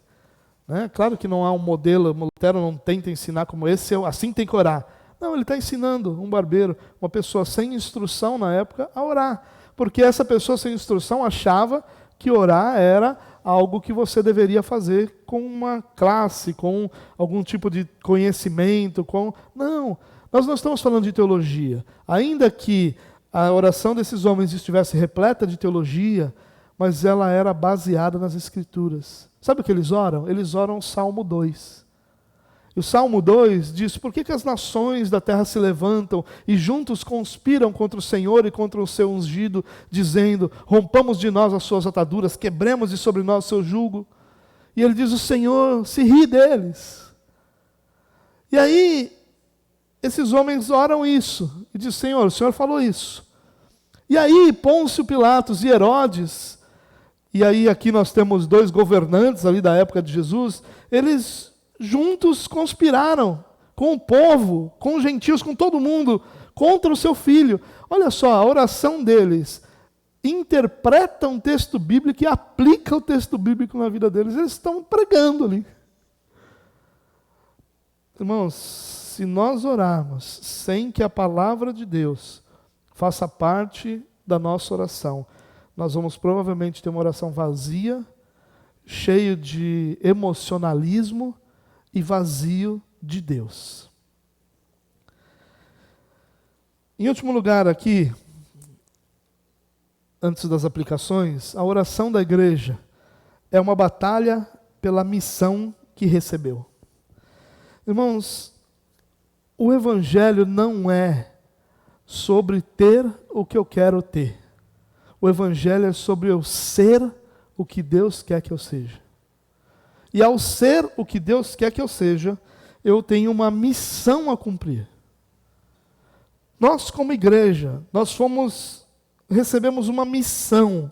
Speaker 1: Né? Claro que não há um modelo, Lutero não tenta ensinar como esse, assim tem que orar. Não, ele está ensinando um barbeiro, uma pessoa sem instrução na época, a orar. Porque essa pessoa sem instrução achava que orar era algo que você deveria fazer com uma classe, com algum tipo de conhecimento. Não, nós não estamos falando de teologia. Ainda que a oração desses homens estivesse repleta de teologia, mas ela era baseada nas Escrituras. Sabe o que eles oram? Eles oram o Salmo 2. E o Salmo 2 diz: por que as nações da terra se levantam e juntos conspiram contra o Senhor e contra o seu ungido, dizendo: rompamos de nós as suas ataduras, quebremos de sobre nós o seu jugo. E ele diz: o Senhor se ri deles. E aí, esses homens oram isso. E diz: Senhor, o Senhor falou isso. E aí, Pôncio Pilatos e Herodes, e aí aqui nós temos dois governantes ali da época de Jesus, eles juntos conspiraram com o povo, com os gentios, com todo mundo, contra o seu filho. Olha só, a oração deles interpreta um texto bíblico e aplica o texto bíblico na vida deles. Eles estão pregando ali. Irmãos, se nós orarmos sem que a palavra de Deus faça parte da nossa oração, nós vamos provavelmente ter uma oração vazia, cheia de emocionalismo e vazio de Deus. Em último lugar aqui, antes das aplicações, a oração da igreja é uma batalha pela missão que recebeu. Irmãos, o evangelho não é sobre ter o que eu quero ter. O evangelho é sobre eu ser o que Deus quer que eu seja. E ao ser o que Deus quer que eu seja, eu tenho uma missão a cumprir. Nós, como igreja, recebemos uma missão,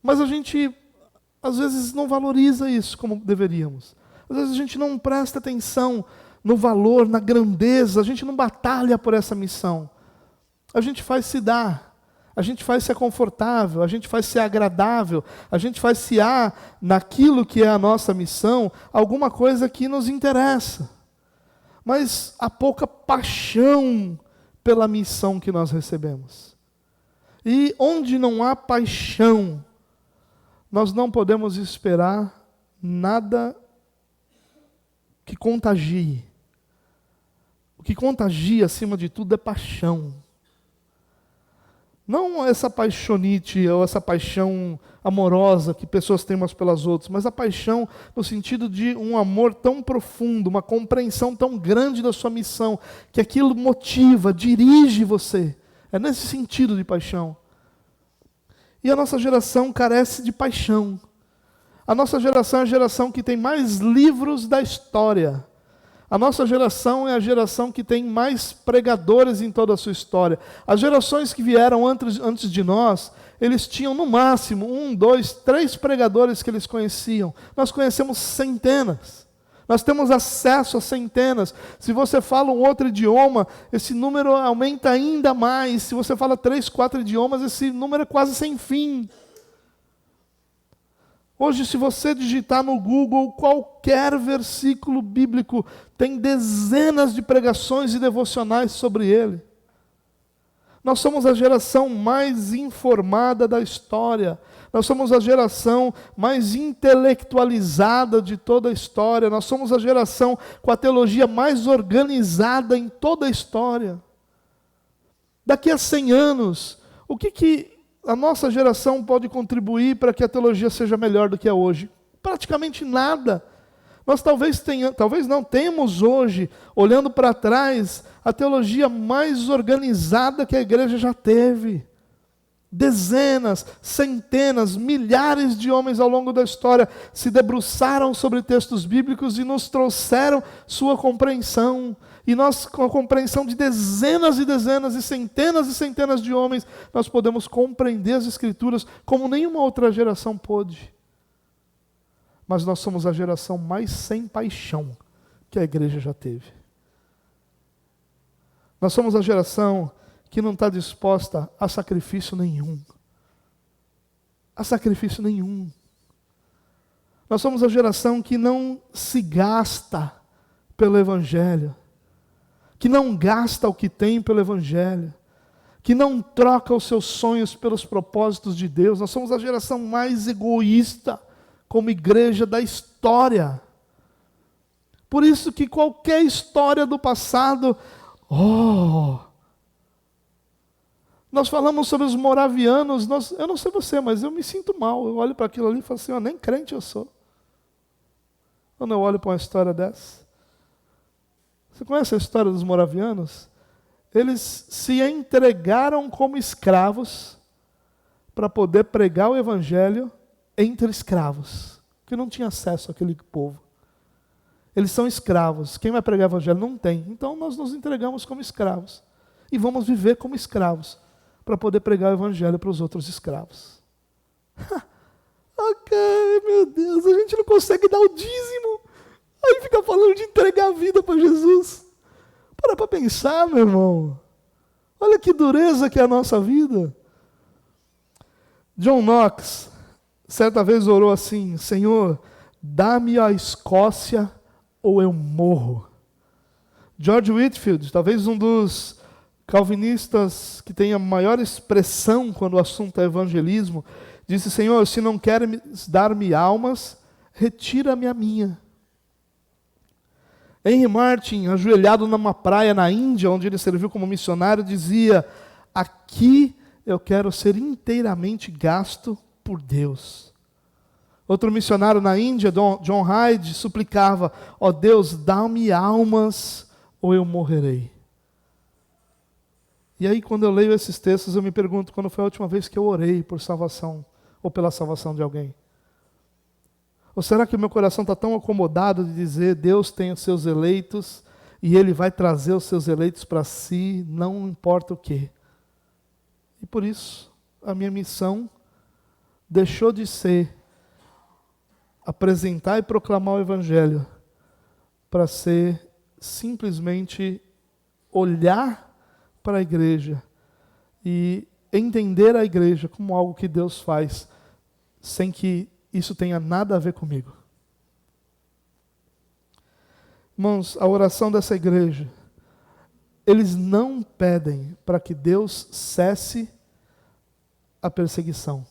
Speaker 1: mas a gente, às vezes, não valoriza isso como deveríamos. Às vezes a gente não presta atenção no valor, na grandeza, a gente não batalha por essa missão. A gente faz se dar, a gente faz ser confortável, a gente faz ser agradável, a gente faz se há naquilo que é a nossa missão, alguma coisa que nos interessa. Mas há pouca paixão pela missão que nós recebemos. E onde não há paixão, nós não podemos esperar nada que contagie. O que contagia, acima de tudo, é paixão. Não essa paixonite ou essa paixão amorosa que pessoas têm umas pelas outras, mas a paixão no sentido de um amor tão profundo, uma compreensão tão grande da sua missão, que aquilo motiva, dirige você. É nesse sentido de paixão. E a nossa geração carece de paixão. A nossa geração é a geração que tem mais livros da história. A nossa geração é a geração que tem mais pregadores em toda a sua história. As gerações que vieram antes de nós, eles tinham no máximo 1, 2, 3 pregadores que eles conheciam. Nós conhecemos centenas. Nós temos acesso a centenas. Se você fala um outro idioma, esse número aumenta ainda mais. Se você fala 3, 4 idiomas, esse número é quase sem fim. Hoje, se você digitar no Google qualquer versículo bíblico, tem dezenas de pregações e devocionais sobre ele. Nós somos a geração mais informada da história. Nós somos a geração mais intelectualizada de toda a história. Nós somos a geração com a teologia mais organizada em toda a história. Daqui a 100 anos, o que a nossa geração pode contribuir para que a teologia seja melhor do que é hoje? Praticamente nada. Nós talvez não temos hoje, olhando para trás, a teologia mais organizada que a igreja já teve. Dezenas, centenas, milhares de homens ao longo da história se debruçaram sobre textos bíblicos e nos trouxeram sua compreensão. E nós, com a compreensão de dezenas e dezenas e centenas de homens, nós podemos compreender as Escrituras como nenhuma outra geração pôde. Mas nós somos a geração mais sem paixão que a igreja já teve. Nós somos a geração que não está disposta a sacrifício nenhum. A sacrifício nenhum. Nós somos a geração que não se gasta pelo Evangelho, que não gasta o que tem pelo Evangelho, que não troca os seus sonhos pelos propósitos de Deus. Nós somos a geração mais egoísta como igreja da história. Por isso que qualquer história do passado, nós falamos sobre os moravianos, eu não sei você, mas eu me sinto mal. Eu olho para aquilo ali e falo assim, nem crente eu sou. Quando eu olho para uma história dessa. Você conhece a história dos moravianos? Eles se entregaram como escravos para poder pregar o evangelho entre escravos, que não tinha acesso àquele povo. Eles são escravos. Quem vai pregar o evangelho não tem. Então nós nos entregamos como escravos. E vamos viver como escravos para poder pregar o evangelho para os outros escravos. Ok, meu Deus, a gente não consegue dar o dízimo. Aí fica falando de entregar a vida para Jesus. Para pensar, meu irmão. Olha que dureza que é a nossa vida. John Knox, certa vez orou assim, Senhor, dá-me a Escócia ou eu morro. George Whitefield, talvez um dos calvinistas que tem a maior expressão quando o assunto é evangelismo, disse, Senhor, se não queres dar-me almas, retira-me a minha. Henry Martin, ajoelhado numa praia na Índia, onde ele serviu como missionário, dizia, aqui eu quero ser inteiramente gasto por Deus. Outro missionário na Índia, John Hyde, suplicava, ó Deus, dá-me almas ou eu morrerei. E aí, quando eu leio esses textos, eu me pergunto, quando foi a última vez que eu orei por salvação, ou pela salvação de alguém? Ou será que o meu coração está tão acomodado de dizer, Deus tem os seus eleitos, e Ele vai trazer os seus eleitos para si, não importa o quê. E por isso, a minha missão deixou de ser apresentar e proclamar o Evangelho, para ser simplesmente olhar para a igreja e entender a igreja como algo que Deus faz, sem que isso tenha nada a ver comigo. Irmãos, a oração dessa igreja, eles não pedem para que Deus cesse a perseguição.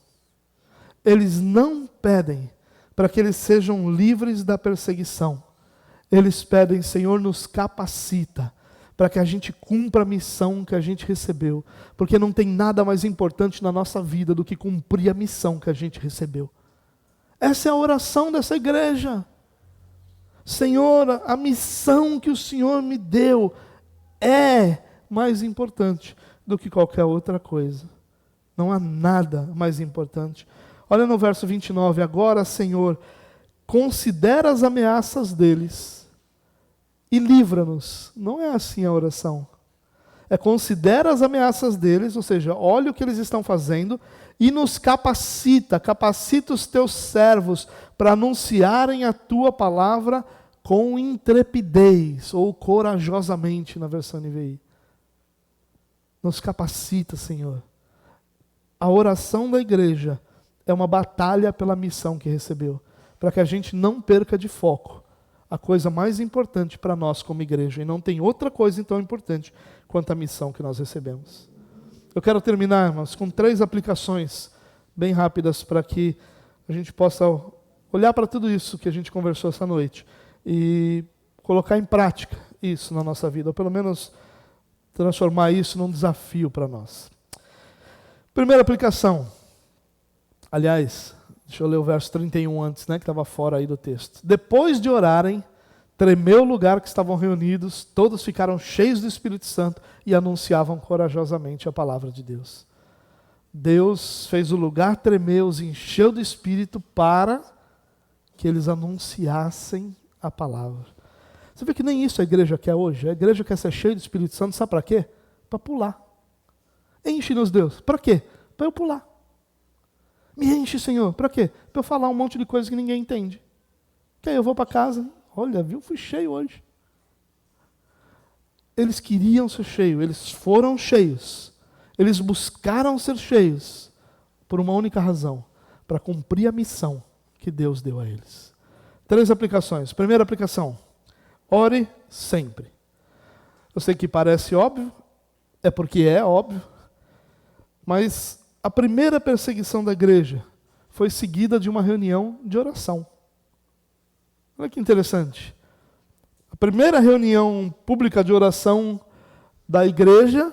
Speaker 1: Eles não pedem para que eles sejam livres da perseguição. Eles pedem, Senhor, nos capacita para que a gente cumpra a missão que a gente recebeu. Porque não tem nada mais importante na nossa vida do que cumprir a missão que a gente recebeu. Essa é a oração dessa igreja. Senhor, a missão que o Senhor me deu é mais importante do que qualquer outra coisa. Não há nada mais importante. Olha no verso 29, agora, Senhor, considera as ameaças deles e livra-nos. Não é assim a oração. É considera as ameaças deles, ou seja, olha o que eles estão fazendo e nos capacita os teus servos para anunciarem a tua palavra com intrepidez, ou corajosamente na versão NVI. Nos capacita, Senhor. A oração da igreja é uma batalha pela missão que recebeu, para que a gente não perca de foco a coisa mais importante para nós como igreja, e não tem outra coisa tão importante quanto a missão que nós recebemos. Eu quero terminar, irmãos, com 3 aplicações bem rápidas para que a gente possa olhar para tudo isso que a gente conversou essa noite e colocar em prática isso na nossa vida, ou pelo menos transformar isso num desafio para nós. Primeira aplicação. Aliás, deixa eu ler o verso 31 antes, que estava fora aí do texto. Depois de orarem, tremeu o lugar que estavam reunidos, todos ficaram cheios do Espírito Santo e anunciavam corajosamente a palavra de Deus. Deus fez o lugar tremer, os encheu do Espírito para que eles anunciassem a palavra. Você vê que nem isso a igreja quer hoje. A igreja quer ser cheia do Espírito Santo, sabe para quê? Para pular. Enche-nos, Deus. Para quê? Para eu pular. Me enche, Senhor. Para quê? Para eu falar um monte de coisas que ninguém entende. Que aí eu vou para casa, olha, viu, fui cheio hoje. Eles queriam ser cheios, eles foram cheios. Eles buscaram ser cheios por uma única razão, para cumprir a missão que Deus deu a eles. 3 aplicações. Primeira aplicação, ore sempre. Eu sei que parece óbvio, é porque é óbvio, mas a primeira perseguição da igreja foi seguida de uma reunião de oração. Olha que interessante. A primeira reunião pública de oração da igreja,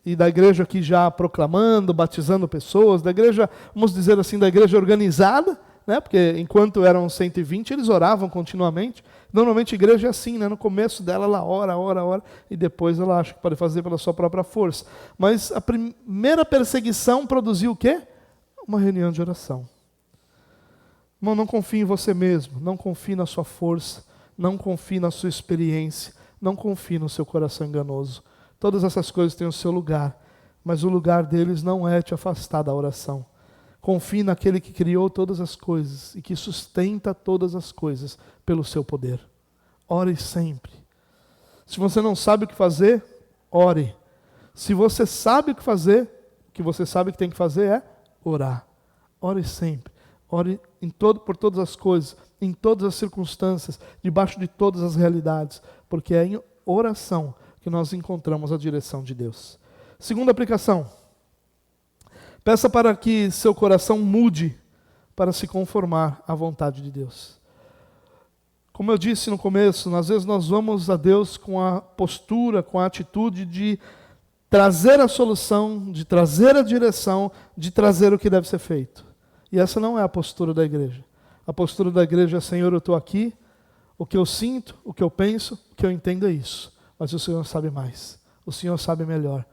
Speaker 1: e da igreja aqui já proclamando, batizando pessoas, da igreja, vamos dizer assim, da igreja organizada, porque enquanto eram 120, eles oravam continuamente. Normalmente a igreja é assim, no começo dela ela ora, e depois ela acha que pode fazer pela sua própria força. Mas a primeira perseguição produziu o quê? Uma reunião de oração. Irmão, não confie em você mesmo, não confie na sua força, não confie na sua experiência, não confie no seu coração enganoso. Todas essas coisas têm o seu lugar, mas o lugar deles não é te afastar da oração. Confie naquele que criou todas as coisas e que sustenta todas as coisas pelo seu poder. Ore sempre. Se você não sabe o que fazer, ore. Se você sabe o que fazer, o que você sabe que tem que fazer é orar. Ore sempre. Ore por todas as coisas, em todas as circunstâncias, debaixo de todas as realidades, porque é em oração que nós encontramos a direção de Deus. Segunda aplicação. Peça para que seu coração mude para se conformar à vontade de Deus. Como eu disse no começo, às vezes nós vamos a Deus com a postura, com a atitude de trazer a solução, de trazer a direção, de trazer o que deve ser feito. E essa não é a postura da igreja. A postura da igreja é: Senhor, eu estou aqui, o que eu sinto, o que eu penso, o que eu entendo é isso. Mas o Senhor sabe mais, o Senhor sabe melhor.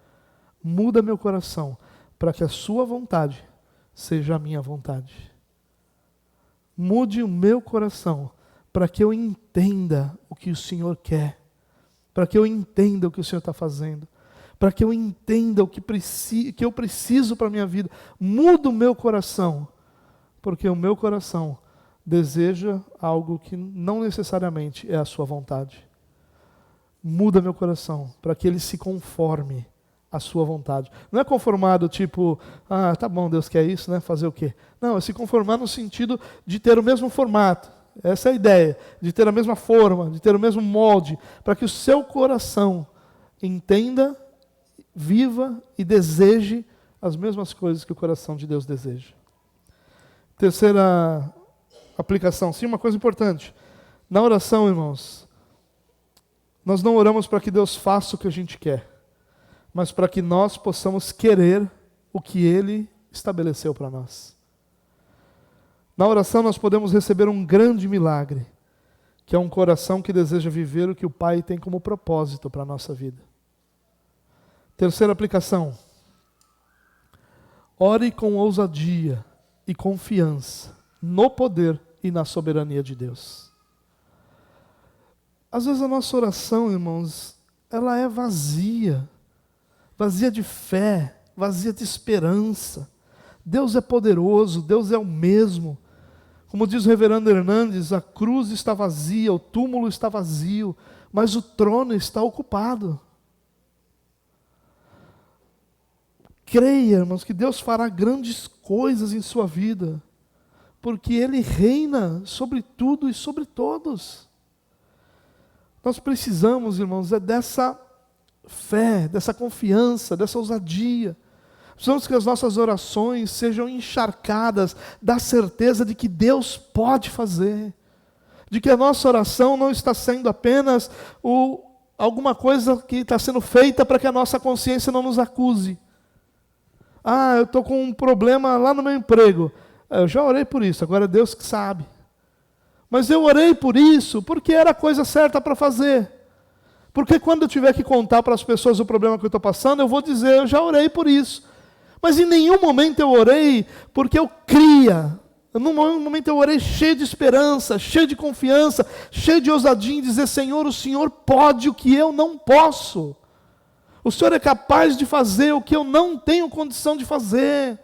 Speaker 1: Muda meu coração para que a sua vontade seja a minha vontade. Mude o meu coração para que eu entenda o que o Senhor quer para que eu entenda o que o Senhor está fazendo, para que eu entenda o que eu preciso para a minha vida. Muda o meu coração, porque o meu coração deseja algo que não necessariamente é a sua vontade. Muda meu coração, para que ele se conforme à sua vontade. Não é conformado tipo, tá bom, Deus quer isso, né? Fazer o quê? Não, é se conformar no sentido de ter o mesmo formato. Essa é a ideia, de ter a mesma forma, de ter o mesmo molde, para que o seu coração entenda, viva e deseje as mesmas coisas que o coração de Deus deseja. Terceira aplicação, sim, uma coisa importante. Na oração, irmãos, nós não oramos para que Deus faça o que a gente quer, mas para que nós possamos querer o que Ele estabeleceu para nós. Na oração nós podemos receber um grande milagre, que é um coração que deseja viver o que o Pai tem como propósito para a nossa vida. Terceira aplicação. Ore com ousadia e confiança no poder e na soberania de Deus. Às vezes a nossa oração, irmãos, ela é vazia de fé, vazia de esperança. Deus é poderoso, Deus é o mesmo. Como diz o reverendo Hernandes, a cruz está vazia, o túmulo está vazio, mas o trono está ocupado. Creia, irmãos, que Deus fará grandes coisas em sua vida, porque Ele reina sobre tudo e sobre todos. Nós precisamos, irmãos, dessa fé, dessa confiança, dessa ousadia. Precisamos que as nossas orações sejam encharcadas da certeza de que Deus pode fazer, de que a nossa oração não está sendo apenas alguma coisa que está sendo feita para que a nossa consciência não nos acuse. Eu estou com um problema lá no meu emprego. Eu já orei por isso, agora é Deus que sabe. Mas eu orei por isso porque era a coisa certa para fazer. Porque quando eu tiver que contar para as pessoas o problema que eu estou passando, eu vou dizer, eu já orei por isso. Mas em nenhum momento eu orei porque eu cria. Num momento eu orei cheio de esperança, cheio de confiança, cheio de ousadia em dizer, Senhor, o Senhor pode o que eu não posso. O Senhor é capaz de fazer o que eu não tenho condição de fazer.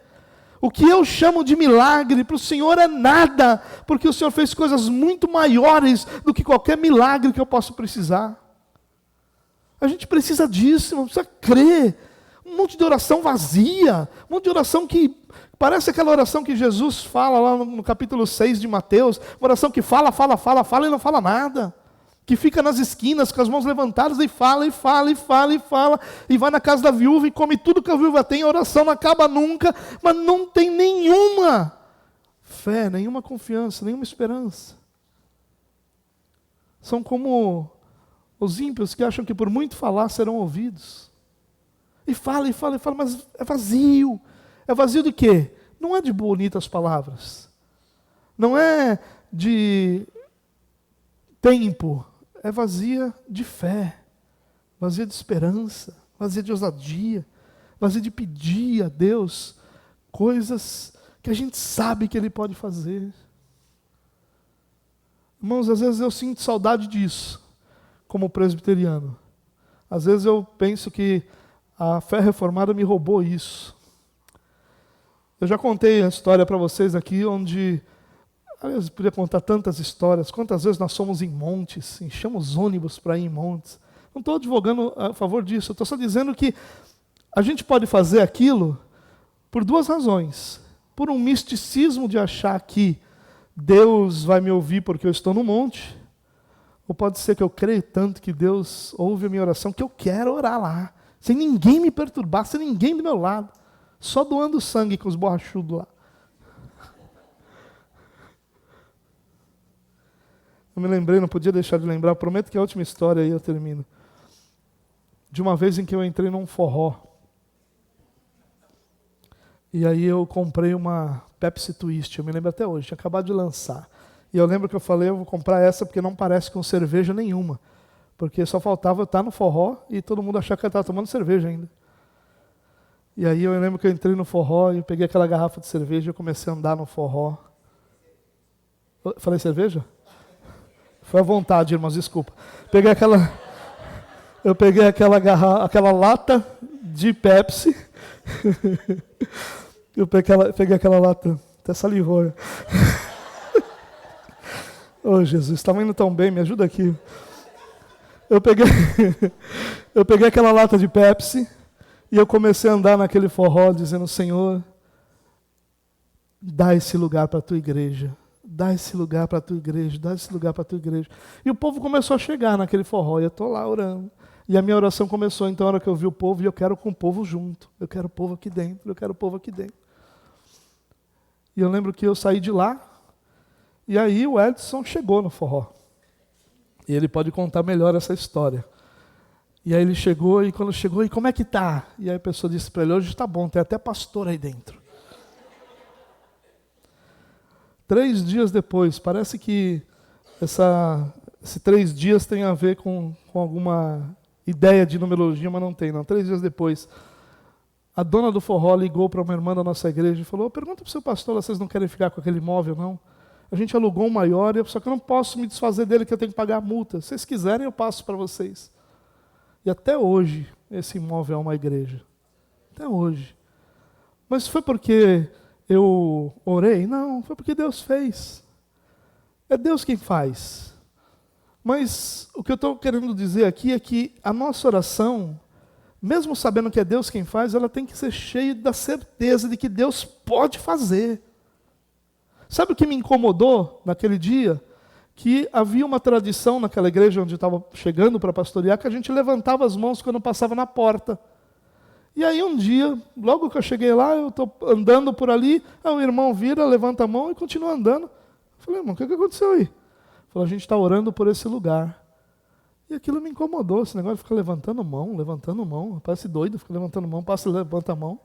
Speaker 1: O que eu chamo de milagre para o Senhor é nada, porque o Senhor fez coisas muito maiores do que qualquer milagre que eu possa precisar. A gente precisa disso, não precisa crer. Um monte de oração vazia, um monte de oração que parece aquela oração que Jesus fala lá no capítulo 6 de Mateus, uma oração que fala e não fala nada, que fica nas esquinas com as mãos levantadas e fala, e vai na casa da viúva e come tudo que a viúva tem, a oração não acaba nunca, mas não tem nenhuma fé, nenhuma confiança, nenhuma esperança. São como os ímpios que acham que por muito falar serão ouvidos. E fala, mas é vazio. É vazio de quê? Não é de bonitas palavras. Não é de tempo. É vazia de fé. Vazia de esperança. Vazia de ousadia. Vazia de pedir a Deus coisas que a gente sabe que Ele pode fazer. Irmãos, às vezes eu sinto saudade disso, como presbiteriano. Às vezes eu penso que a fé reformada me roubou isso. Eu já contei a história para vocês aqui, onde, aliás, eu podia contar tantas histórias, quantas vezes nós somos em montes, enchemos ônibus para ir em montes. Não estou advogando a favor disso, eu estou só dizendo que a gente pode fazer aquilo por duas razões. Por um misticismo de achar que Deus vai me ouvir porque eu estou no monte, ou pode ser que eu creio tanto que Deus ouve a minha oração que eu quero orar lá, sem ninguém me perturbar, sem ninguém do meu lado, só doando sangue com os borrachudos lá. Eu me lembrei, não podia deixar de lembrar, prometo que é a última história aí eu termino. De uma vez em que eu entrei num forró. E aí eu comprei uma Pepsi Twist, eu me lembro até hoje, tinha acabado de lançar. E eu lembro que eu falei, eu vou comprar essa porque não parece com cerveja nenhuma. Porque só faltava eu estar no forró e todo mundo achar que eu estava tomando cerveja ainda. E aí eu lembro que eu entrei no forró e peguei aquela garrafa de cerveja e comecei a andar no forró. Falei cerveja? Foi à vontade, irmãos, desculpa. Peguei aquela Eu peguei aquela lata de Pepsi. Eu peguei aquela lata, até salivou. Oh, Jesus, estava indo tão bem, me ajuda aqui. Eu peguei aquela lata de Pepsi e eu comecei a andar naquele forró dizendo: Senhor, dá esse lugar para a tua igreja. Dá esse lugar para a tua igreja, dá esse lugar para a tua igreja. E o povo começou a chegar naquele forró, e eu estou lá orando. E a minha oração começou, então, a hora que eu vi o povo, e eu quero com o povo junto. Eu quero o povo aqui dentro, eu quero o povo aqui dentro. E eu lembro que eu saí de lá, e aí o Edson chegou no forró. E ele pode contar melhor essa história. E aí ele chegou, e quando chegou, e como é que tá? E aí a pessoa disse para ele: hoje está bom, tem até pastor aí dentro. 3 dias depois, parece que esses 3 dias tem a ver com alguma ideia de numerologia, mas não tem não. 3 dias depois, a dona do forró ligou para uma irmã da nossa igreja e falou: pergunta para o seu pastor, vocês não querem ficar com aquele imóvel, não? A gente alugou um maior, só que eu não posso me desfazer dele, que eu tenho que pagar a multa. Se vocês quiserem, eu passo para vocês. E até hoje, esse imóvel é uma igreja. Até hoje. Mas foi porque eu orei? Não, foi porque Deus fez. É Deus quem faz. Mas o que eu estou querendo dizer aqui é que a nossa oração, mesmo sabendo que é Deus quem faz, ela tem que ser cheia da certeza de que Deus pode fazer. Sabe o que me incomodou naquele dia? Que havia uma tradição naquela igreja onde eu estava chegando para pastorear, que a gente levantava as mãos quando passava na porta. E aí um dia, logo que eu cheguei lá, eu estou andando por ali, aí o irmão vira, levanta a mão e continua andando. Eu falei: irmão, o que aconteceu aí? Ele falou: a gente está orando por esse lugar. E aquilo me incomodou, esse negócio de ficar levantando mão, parece doido, fica levantando mão, passa e levanta a mão.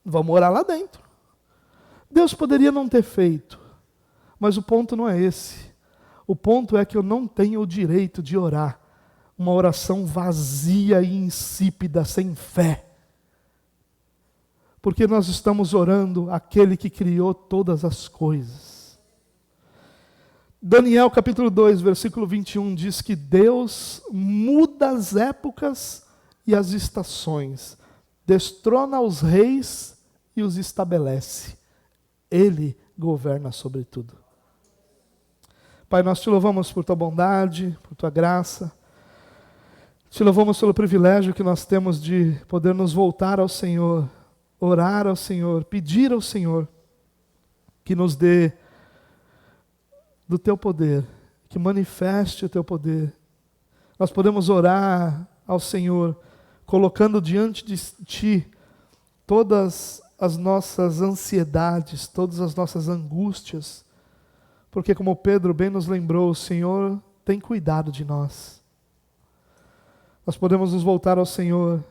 Speaker 1: Vamos orar lá dentro. Deus poderia não ter feito, mas o ponto não é esse. O ponto é que eu não tenho o direito de orar uma oração vazia e insípida, sem fé. Porque nós estamos orando aquele que criou todas as coisas. Daniel capítulo 2, versículo 21 diz que Deus muda as épocas e as estações, destrona os reis e os estabelece. Ele governa sobre tudo. Pai, nós te louvamos por tua bondade, por tua graça. Te louvamos pelo privilégio que nós temos de poder nos voltar ao Senhor, orar ao Senhor, pedir ao Senhor que nos dê do teu poder, que manifeste o teu poder. Nós podemos orar ao Senhor, colocando diante de ti todas as nossas ansiedades, todas as nossas angústias, porque como Pedro bem nos lembrou, o Senhor tem cuidado de nós. Nós podemos nos voltar ao Senhor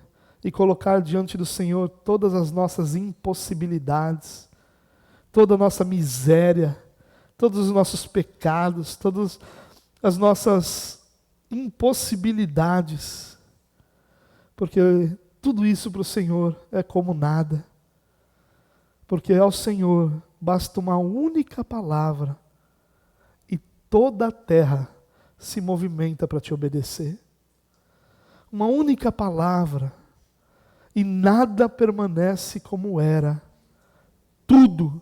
Speaker 1: e colocar diante do Senhor todas as nossas impossibilidades, toda a nossa miséria, todos os nossos pecados, todas as nossas impossibilidades, porque tudo isso para o Senhor é como nada, porque ao Senhor basta uma única palavra e toda a terra se movimenta para te obedecer. Uma única palavra e nada permanece como era. Tudo,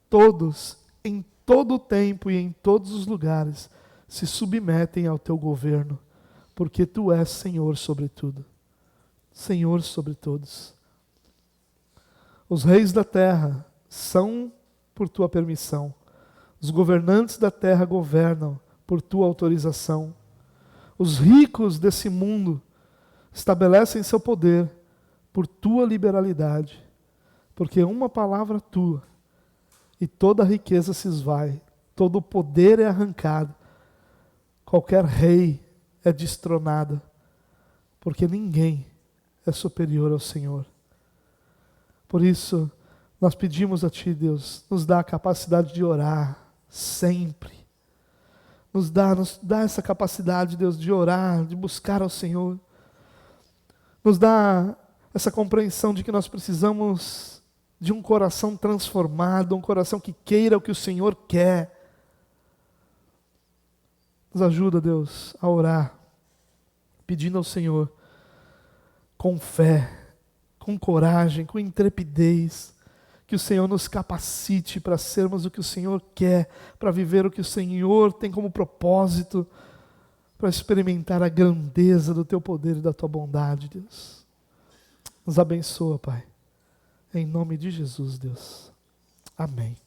Speaker 1: todos, em todo o tempo e em todos os lugares se submetem ao teu governo, porque tu és Senhor sobre tudo. Senhor sobre todos. Os reis da terra são por tua permissão. Os governantes da terra governam por tua autorização. Os ricos desse mundo estabelecem seu poder por tua liberalidade, porque uma palavra tua e toda a riqueza se esvai, todo o poder é arrancado, qualquer rei é destronado, porque ninguém é superior ao Senhor. Por isso, nós pedimos a Ti, Deus, nos dá a capacidade de orar sempre. Nos dá essa capacidade, Deus, de orar, de buscar ao Senhor. Nos dá essa compreensão de que nós precisamos de um coração transformado, um coração que queira o que o Senhor quer. Nos ajuda, Deus, a orar pedindo ao Senhor, com fé, com coragem, com intrepidez, que o Senhor nos capacite para sermos o que o Senhor quer, para viver o que o Senhor tem como propósito, para experimentar a grandeza do Teu poder e da Tua bondade, Deus. Nos abençoa, Pai. Em nome de Jesus, Deus. Amém.